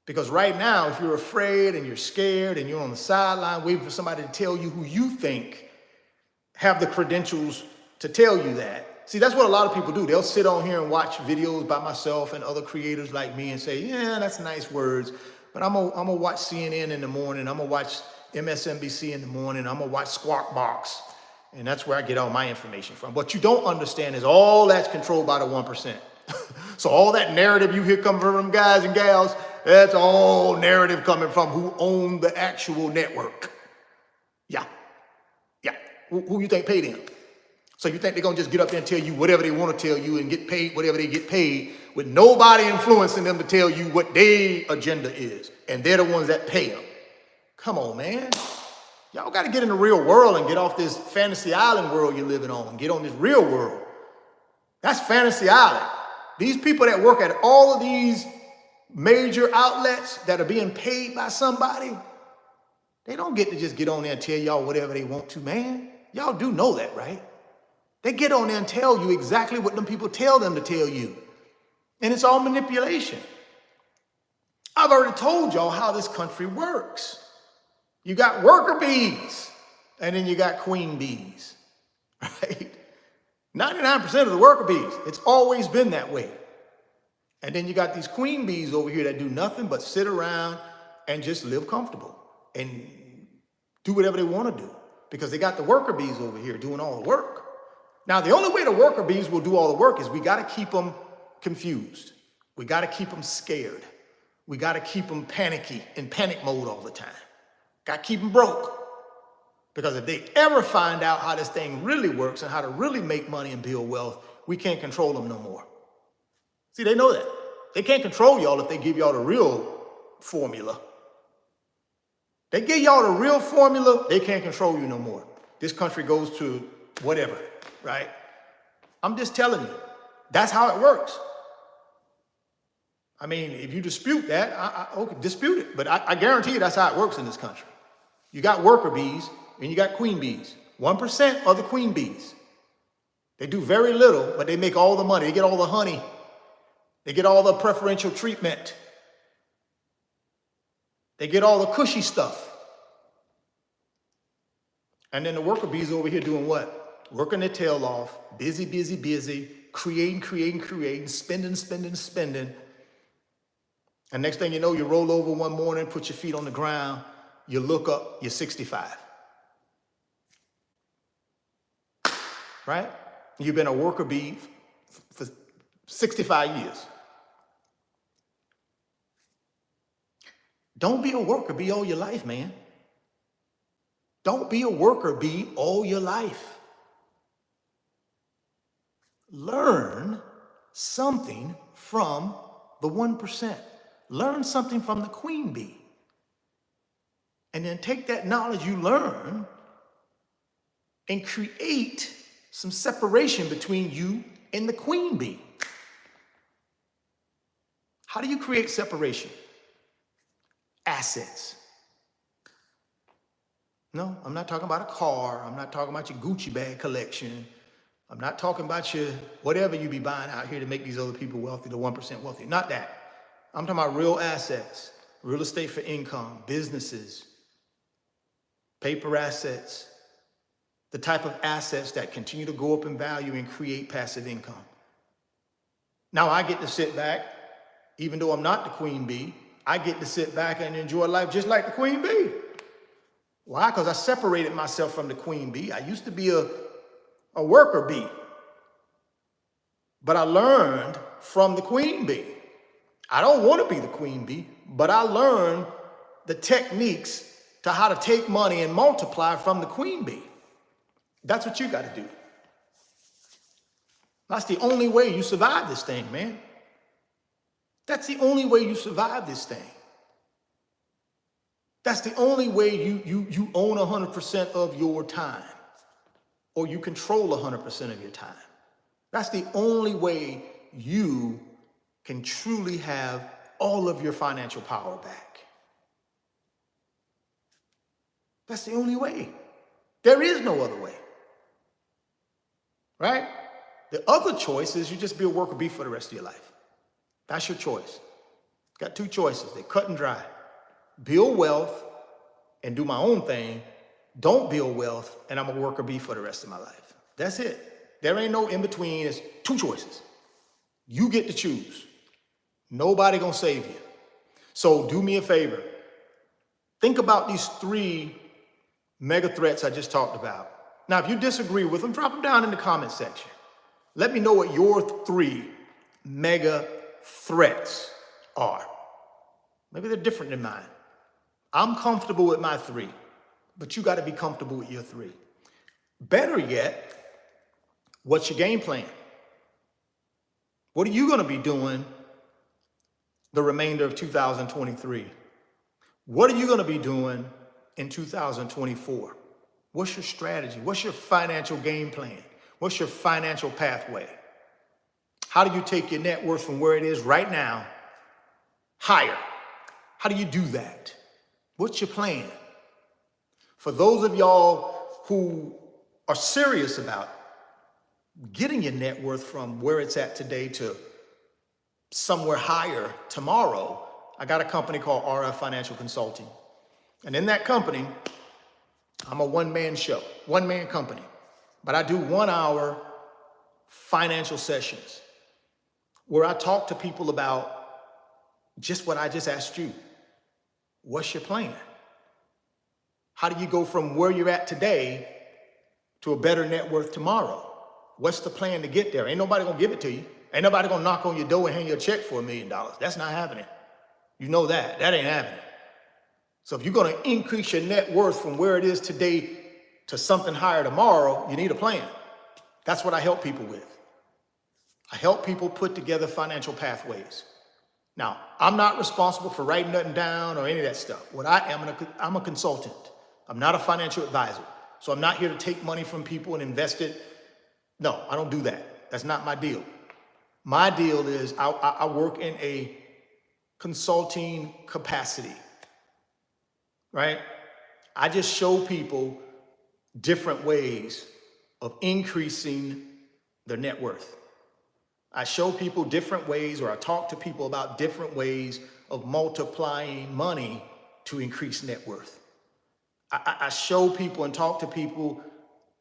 Because right now, if you're afraid and you're scared and you're on the sideline waiting for somebody to tell you who you think have the credentials to tell you that. See, that's what a lot of people do. They'll sit on here and watch videos by myself and other creators like me and say, yeah, that's nice words, but I'm gonna watch CNN in the morning. I'm gonna watch MSNBC in the morning. I'm gonna watch Squawk Box. And that's where I get all my information from. What you don't understand is all that's controlled by the 1%. So all that narrative you hear coming from them guys and gals, that's all narrative coming from who own the actual network. Yeah. Who you think paid them? So you think they're gonna just get up there and tell you whatever they want to tell you and get paid whatever they get paid with nobody influencing them to tell you what their agenda is. And they're the ones that pay them. Come on, man. Y'all got to get in the real world and get off this fantasy island world you're living on and get on this real world. That's fantasy island. These people that work at all of these major outlets that are being paid by somebody, they don't get to just get on there and tell y'all whatever they want to, man. Y'all do know that, right? They get on there and tell you exactly what them people tell them to tell you. And it's all manipulation. I've already told y'all how this country works. You got worker bees, and then you got queen bees, right? 99% of the worker bees, it's always been that way. And then you got these queen bees over here that do nothing but sit around and just live comfortable and do whatever they want to do because they got the worker bees over here doing all the work. Now, the only way the worker bees will do all the work is we got to keep them confused. We got to keep them scared. We got to keep them panicky, in panic mode all the time. Got to keep them broke. Because if they ever find out how this thing really works and how to really make money and build wealth, we can't control them no more. See, they know that. They can't control y'all if they give y'all the real formula. They give y'all the real formula, they can't control you no more. This country goes to whatever, right? I'm just telling you, that's how it works. I mean, if you dispute that, okay, dispute it. But I guarantee you that's how it works in this country. You got worker bees and you got queen bees. 1% are the queen bees. They do very little, but they make all the money. They get all the honey. They get all the preferential treatment. They get all the cushy stuff. And then the worker bees over here doing what? Working their tail off, busy, creating, spending. And next thing you know, you roll over one morning, put your feet on the ground, you look up, you're 65. Right? You've been a worker bee for 65 years. Don't be a worker bee all your life, man. Don't be a worker bee all your life. Learn something from the 1%. Learn something from the queen bee. And then take that knowledge you learn and create some separation between you and the queen bee. How do you create separation? Assets. No, I'm not talking about a car. I'm not talking about your Gucci bag collection. I'm not talking about your whatever you be buying out here to make these other people wealthy, the 1% wealthy. Not that. I'm talking about real assets, real estate for income, businesses, paper assets, the type of assets that continue to go up in value and create passive income. Now I get to sit back, even though I'm not the queen bee, I get to sit back and enjoy life just like the queen bee. Why? Because I separated myself from the queen bee. I used to be a worker bee, but I learned from the queen bee. I don't want to be the queen bee, but I learned the techniques to how to take money and multiply from the queen bee. That's what you got to do. That's the only way you survive this thing, man. That's the only way you survive this thing. That's the only way you own 100% of your time, or you control 100% of your time. That's the only way you can truly have all of your financial power back. That's the only way. There is no other way. Right? The other choice is you just be a worker bee for the rest of your life. That's your choice. Got two choices. They're cut and dry. Build wealth and do my own thing. Don't build wealth and I'm a worker bee for the rest of my life. That's it. There ain't no in between. It's two choices. You get to choose. Nobody gonna save you. So do me a favor. Think about these three mega threats I just talked about. Now, if you disagree with them, drop them down in the comment section. Let me know what your three mega threats are. Maybe they're different than mine. I'm comfortable with my three, but you got to be comfortable with your three. Better yet, what's your game plan? What are you going to be doing the remainder of 2023? What are you going to be doing in 2024? What's your strategy? What's your financial game plan? What's your financial pathway? How do you take your net worth from where it is right now higher? How do you do that? What's your plan? For those of y'all who are serious about getting your net worth from where it's at today to somewhere higher tomorrow, I got a company called RF Financial Consulting. And in that company, I'm a one-man show, one-man company. But I do 1 hour financial sessions where I talk to people about just what I just asked you. What's your plan? How do you go from where you're at today to a better net worth tomorrow? What's the plan to get there? Ain't nobody gonna give it to you. Ain't nobody gonna knock on your door and hand you a check for $1 million. That's not happening. You know that. That ain't happening. So if you're gonna increase your net worth from where it is today to something higher tomorrow, you need a plan. That's what I help people with. I help people put together financial pathways. Now, I'm not responsible for writing nothing down or any of that stuff. What I am, I'm a consultant. I'm not a financial advisor. So I'm not here to take money from people and invest it. No, I don't do that. That's not my deal. My deal is I work in a consulting capacity, right? I just show people different ways of increasing their net worth. I show people different ways, or I talk to people about different ways of multiplying money to increase net worth. I show people and talk to people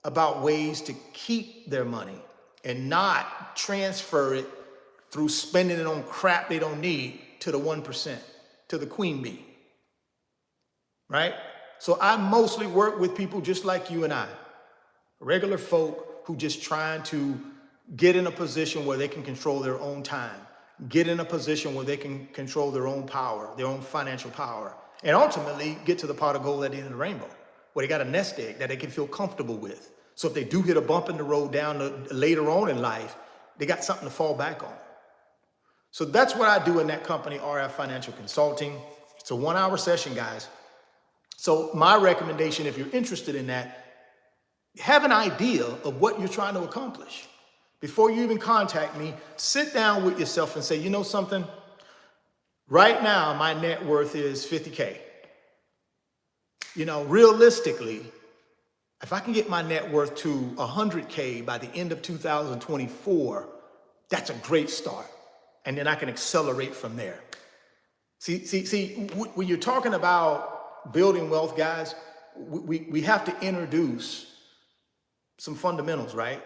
about ways to keep their money and not transfer it through spending it on crap they don't need to the 1%, to the queen bee, right? So I mostly work with people just like you and I, regular folk who just trying to get in a position where they can control their own time, get in a position where they can control their own power, their own financial power, and ultimately get to the pot of gold at the end of the rainbow, where they got a nest egg that they can feel comfortable with. So if they do hit a bump in the road down later on in life, they got something to fall back on. So that's what I do in that company, RF Financial Consulting. It's a 1 hour session, guys. So my recommendation, if you're interested in that, have an idea of what you're trying to accomplish. Before you even contact me, sit down with yourself and say, you know something? Right now, my net worth is 50K. You know, realistically, if I can get my net worth to 100K by the end of 2024, that's a great start. And then I can accelerate from there. When you're talking about building wealth, guys, we have to introduce some fundamentals, right?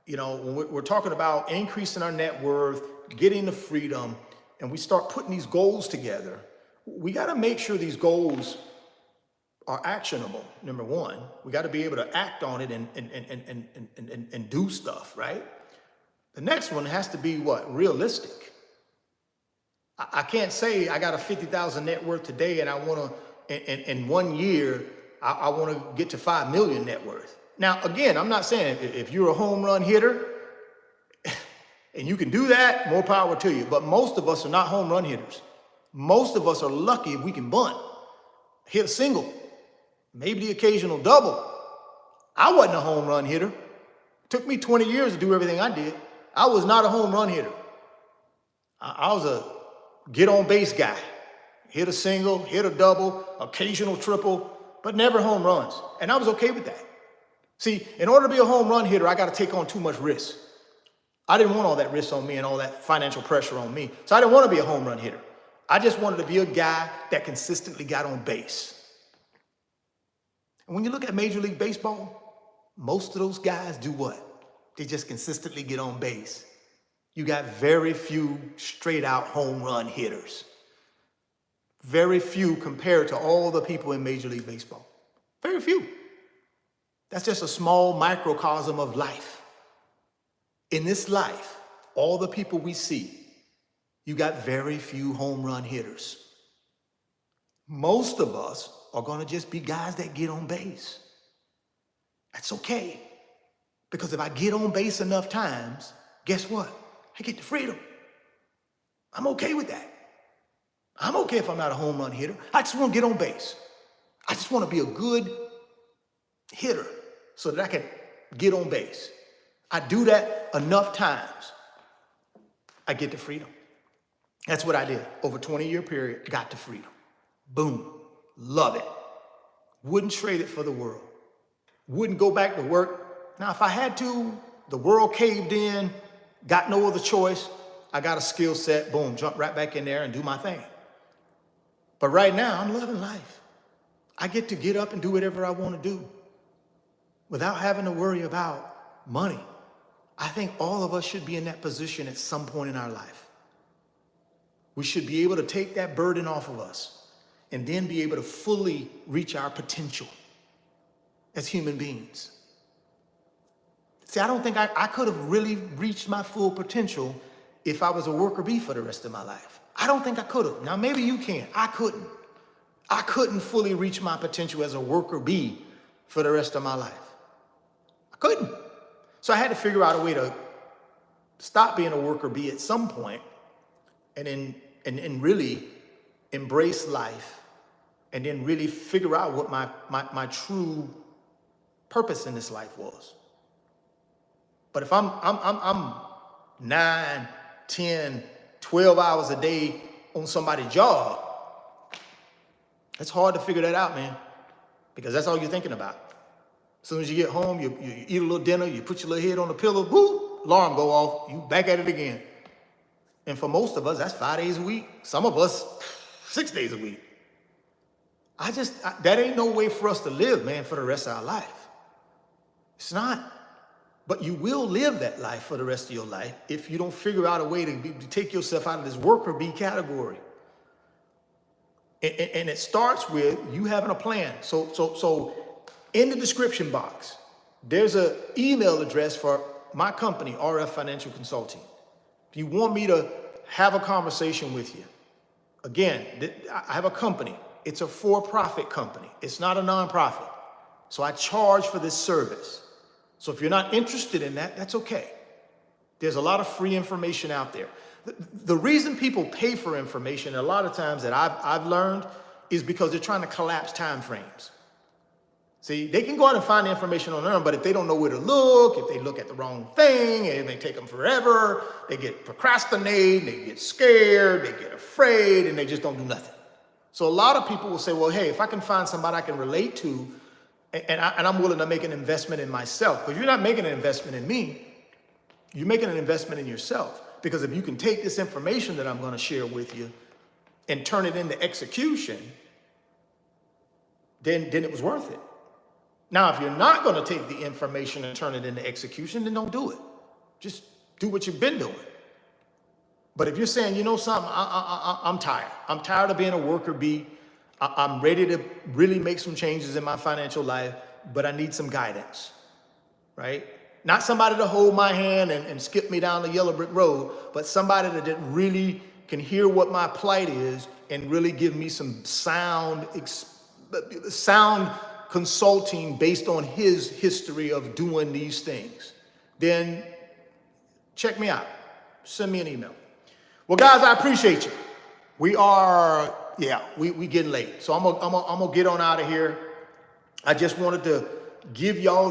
You know, when we're talking about increasing our net worth, getting the freedom, and we start putting these goals together, we got to make sure these goals are actionable. Number one, we got to be able to act on it and do stuff, right? The next one has to be what? Realistic. I can't say I got a 50,000 net worth today and I want to, in 1 year, I want to get to 5 million net worth. Now, again, I'm not saying if you're a home run hitter and you can do that, more power to you. But most of us are not home run hitters. Most of us are lucky if we can bunt, hit a single, maybe the occasional double. I wasn't a home run hitter. It took me 20 years to do everything I did. I was not a home run hitter. I was a get on base guy. Hit a single, hit a double, occasional triple, but never home runs. And I was okay with that. See, in order to be a home run hitter, I got to take on too much risk. I didn't want all that risk on me and all that financial pressure on me. So I didn't want to be a home run hitter. I just wanted to be a guy that consistently got on base. And when you look at Major League Baseball, most of those guys do what? They just consistently get on base. You got very few straight out home run hitters. Very few compared to all the people in Major League Baseball. Very few. That's just a small microcosm of life. In this life, all the people we see, you got very few home run hitters. Most of us are going to just be guys that get on base. That's okay. Because if I get on base enough times, guess what? I get the freedom. I'm okay with that. I'm okay if I'm not a home run hitter. I just want to get on base. I just want to be a good hitter so that I can get on base. I do that enough times, I get the freedom. That's what I did. Over a 20-year period, got the freedom. Boom. Love it. Wouldn't trade it for the world. Wouldn't go back to work. Now, if I had to, the world caved in, got no other choice. I got a skill set, boom, jump right back in there and do my thing. But right now, I'm loving life. I get to get up and do whatever I want to do without having to worry about money. I think all of us should be in that position at some point in our life. We should be able to take that burden off of us and then be able to fully reach our potential as human beings. See, I don't think I could have really reached my full potential if I was a worker bee for the rest of my life. I don't think I could have. Now, maybe you can. I couldn't. I couldn't fully reach my potential as a worker bee for the rest of my life. I couldn't. So I had to figure out a way to stop being a worker bee at some point and really embrace life and then really figure out what my true purpose in this life was. But if I'm 9, 10, 12 hours a day on somebody's job, it's hard to figure that out, man, because that's all you're thinking about. As soon as you get home, you eat a little dinner, you put your little head on the pillow, boop, alarm go off, you back at it again. And for most of us, that's 5 days a week. Some of us, 6 days a week. That ain't no way for us to live, man, for the rest of our life. It's not. But you will live that life for the rest of your life if you don't figure out a way to take yourself out of this worker bee category. And it starts with you having a plan. So in the description box, there's an email address for my company, RF Financial Consulting. If you want me to have a conversation with you, again, I have a company. It's a for-profit company. It's not a nonprofit. So I charge for this service. So if you're not interested in that, that's okay. There's a lot of free information out there. The reason people pay for information a lot of times that I've learned is because they're trying to collapse time frames. See, they can go out and find the information on their own, but if they don't know where to look, if they look at the wrong thing, it may take them forever, they get procrastinate, they get scared, they get afraid, and they just don't do nothing. So a lot of people will say, well, hey, if I can find somebody I can relate to, and I'm willing to make an investment in myself, because you're not making an investment in me, you're making an investment in yourself. Because if you can take this information that I'm going to share with you and turn it into execution, then it was worth it. Now, if you're not going to take the information and turn it into execution, then don't do it. Just do what you've been doing. But if you're saying, you know something, I'm tired. I'm tired of being a worker bee. I'm ready to really make some changes in my financial life, but I need some guidance, right? Not somebody to hold my hand and skip me down the yellow brick road, but somebody that really can hear what my plight is and really give me some sound consulting based on his history of doing these things. Then check me out. Send me an email. Well, guys, I appreciate you. We getting late. So I'm gonna get on out of here. I just wanted to give y'all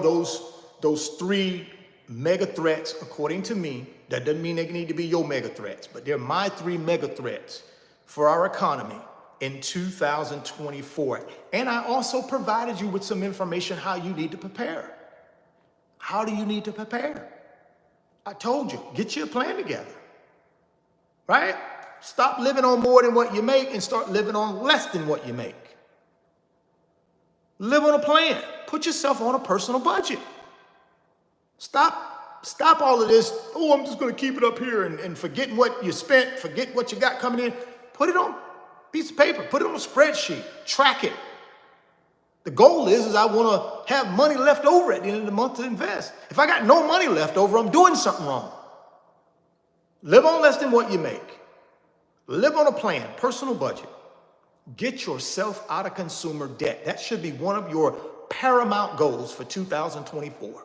those 3 mega threats, according to me. That doesn't mean they need to be your mega threats, but they're my 3 mega threats for our economy in 2024. And I also provided you with some information how you need to prepare. How do you need to prepare? I told you, get your plan together, right? Stop living on more than what you make and start living on less than what you make. Live on a plan. Put yourself on a personal budget. Stop all of this, oh, I'm just going to keep it up here and forgetting what you spent, forget what you got coming in. Put it on a piece of paper. Put it on a spreadsheet. Track it. The goal is I want to have money left over at the end of the month to invest. If I got no money left over, I'm doing something wrong. Live on less than what you make. Live on a plan, personal budget. Get yourself out of consumer debt. That should be one of your paramount goals for 2024.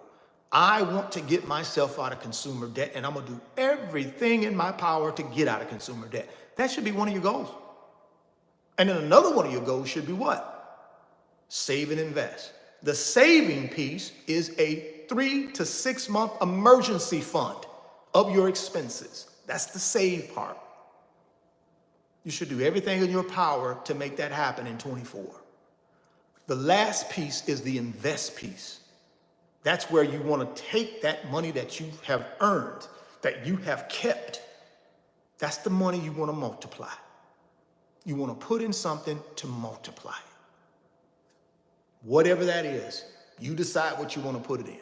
I want to get myself out of consumer debt, and I'm going to do everything in my power to get out of consumer debt. That should be one of your goals. And then another one of your goals should be what? Save and invest. The saving piece is a 3 to 6 month emergency fund of your expenses. That's the save part. You should do everything in your power to make that happen in 24. The last piece is the invest piece. That's where you want to take that money that you have earned, that you have kept. That's the money you want to multiply. You want to put in something to multiply. Whatever that is, you decide what you want to put it in.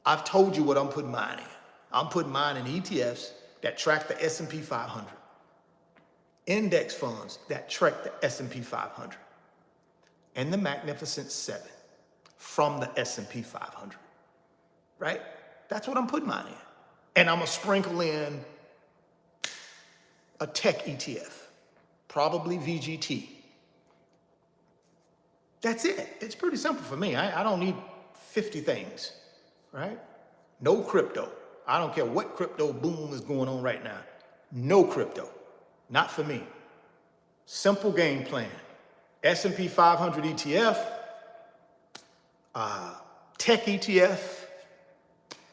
I've told you what I'm putting mine in. I'm putting mine in ETFs that track the S&P 500. Index funds that track the S&P 500. And the Magnificent 7 from the S&P 500. Right? That's what I'm putting mine in. And I'm going to sprinkle in a tech ETF, probably VGT. That's it. It's pretty simple for me. I don't need 50 things, right? No crypto. I don't care what crypto boom is going on right now. No crypto. Not for me. Simple game plan. S&P 500 ETF, tech ETF,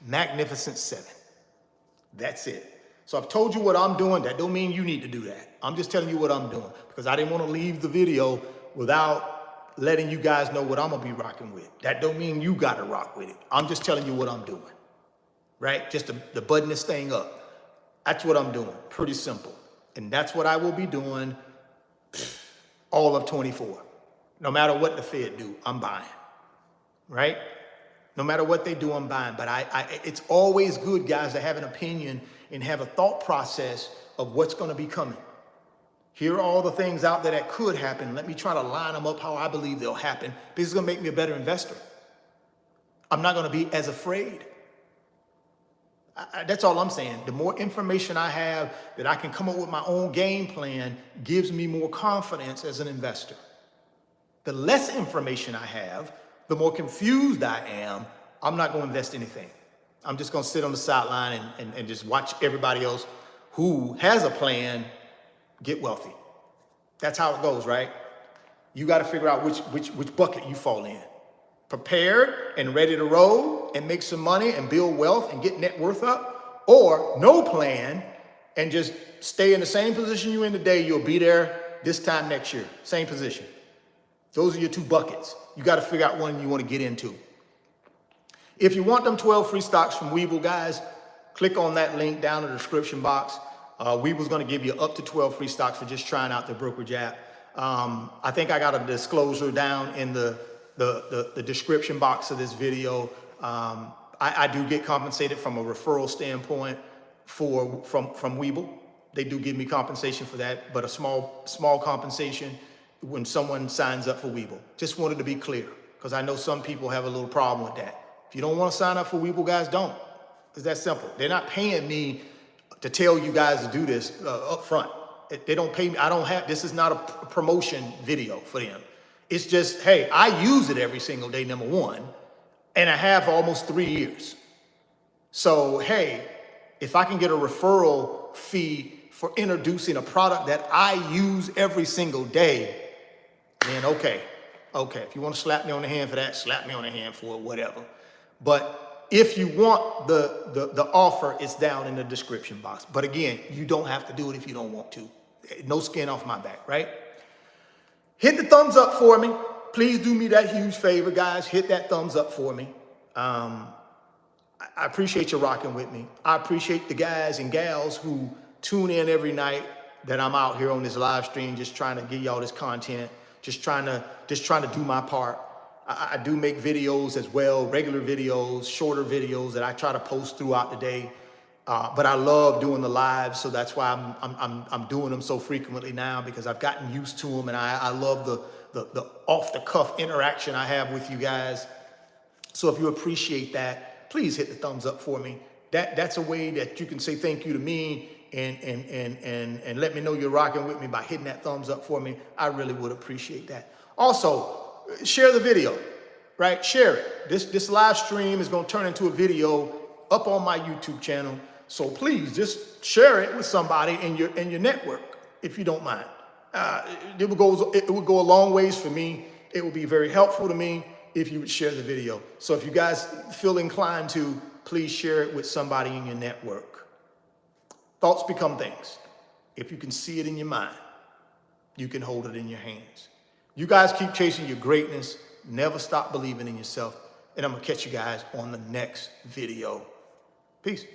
Magnificent 7. That's it. So I've told you what I'm doing. That don't mean you need to do that. I'm just telling you what I'm doing because I didn't want to leave the video without letting you guys know what I'm going to be rocking with. That don't mean you got to rock with it. I'm just telling you what I'm doing, right? Just to button this thing up. That's what I'm doing. Pretty simple. And that's what I will be doing all of 24. No matter what the Fed do, I'm buying, right? No matter what they do, I'm buying. But it's always good, guys, to have an opinion and have a thought process of what's going to be coming. Here are all the things out there that could happen. Let me try to line them up how I believe they'll happen. This is going to make me a better investor. I'm not going to be as afraid. That's all I'm saying. The more information I have that I can come up with my own game plan gives me more confidence as an investor. The less information I have, the more confused I am, I'm not going to invest anything. I'm just going to sit on the sideline and just watch everybody else who has a plan get wealthy. That's how it goes, right? You got to figure out which bucket you fall in. Prepared and ready to roll and make some money and build wealth and get net worth up, or no plan and just stay in the same position you're in today. You'll be there this time next year. Same position. Those are your 2 buckets. You got to figure out one you want to get into. If you want them 12 free stocks from Webull, guys, click on that link down in the description box. We was going to give you up to 12 free stocks for just trying out the brokerage app. I think I got a disclosure down in the description box of this video. I do get compensated from a referral standpoint from Webull. They do give me compensation for that, but a small compensation when someone signs up for Webull. Just wanted to be clear, because I know some people have a little problem with that. If you don't want to sign up for Webull, guys, don't. It's that simple. They're not paying me to tell you guys to do this up front. They don't pay me. This is not a promotion video for them. It's just, hey, I use it every single day, number one, and I have for almost 3 years. So, hey, if I can get a referral fee for introducing a product that I use every single day, then okay. If you want to slap me on the hand for that, slap me on the hand for it, whatever. But if you want the offer, it's down in the description box. But again, you don't have to do it if you don't want to. No skin off my back, right? Hit the thumbs up for me. Please do me that huge favor, guys. Hit that thumbs up for me. I appreciate you rocking with me. I appreciate the guys and gals who tune in every night that I'm out here on this live stream, just trying to give y'all this content, just trying to do my part. I do make videos as well, regular videos, shorter videos that I try to post throughout the day. But I love doing the lives, so that's why I'm doing them so frequently now, because I've gotten used to them, and I love the off-the-cuff interaction I have with you guys. So if you appreciate that, please hit the thumbs up for me. That's a way that you can say thank you to me and let me know you're rocking with me by hitting that thumbs up for me. I really would appreciate that. Also, share the video, right? Share it. This live stream is going to turn into a video up on my YouTube channel. So please just share it with somebody in your network, if you don't mind. It would go a long ways for me. It would be very helpful to me if you would share the video. So if you guys feel inclined to, please share it with somebody in your network. Thoughts become things. If you can see it in your mind, you can hold it in your hands. You guys keep chasing your greatness. Never stop believing in yourself. And I'm going to catch you guys on the next video. Peace.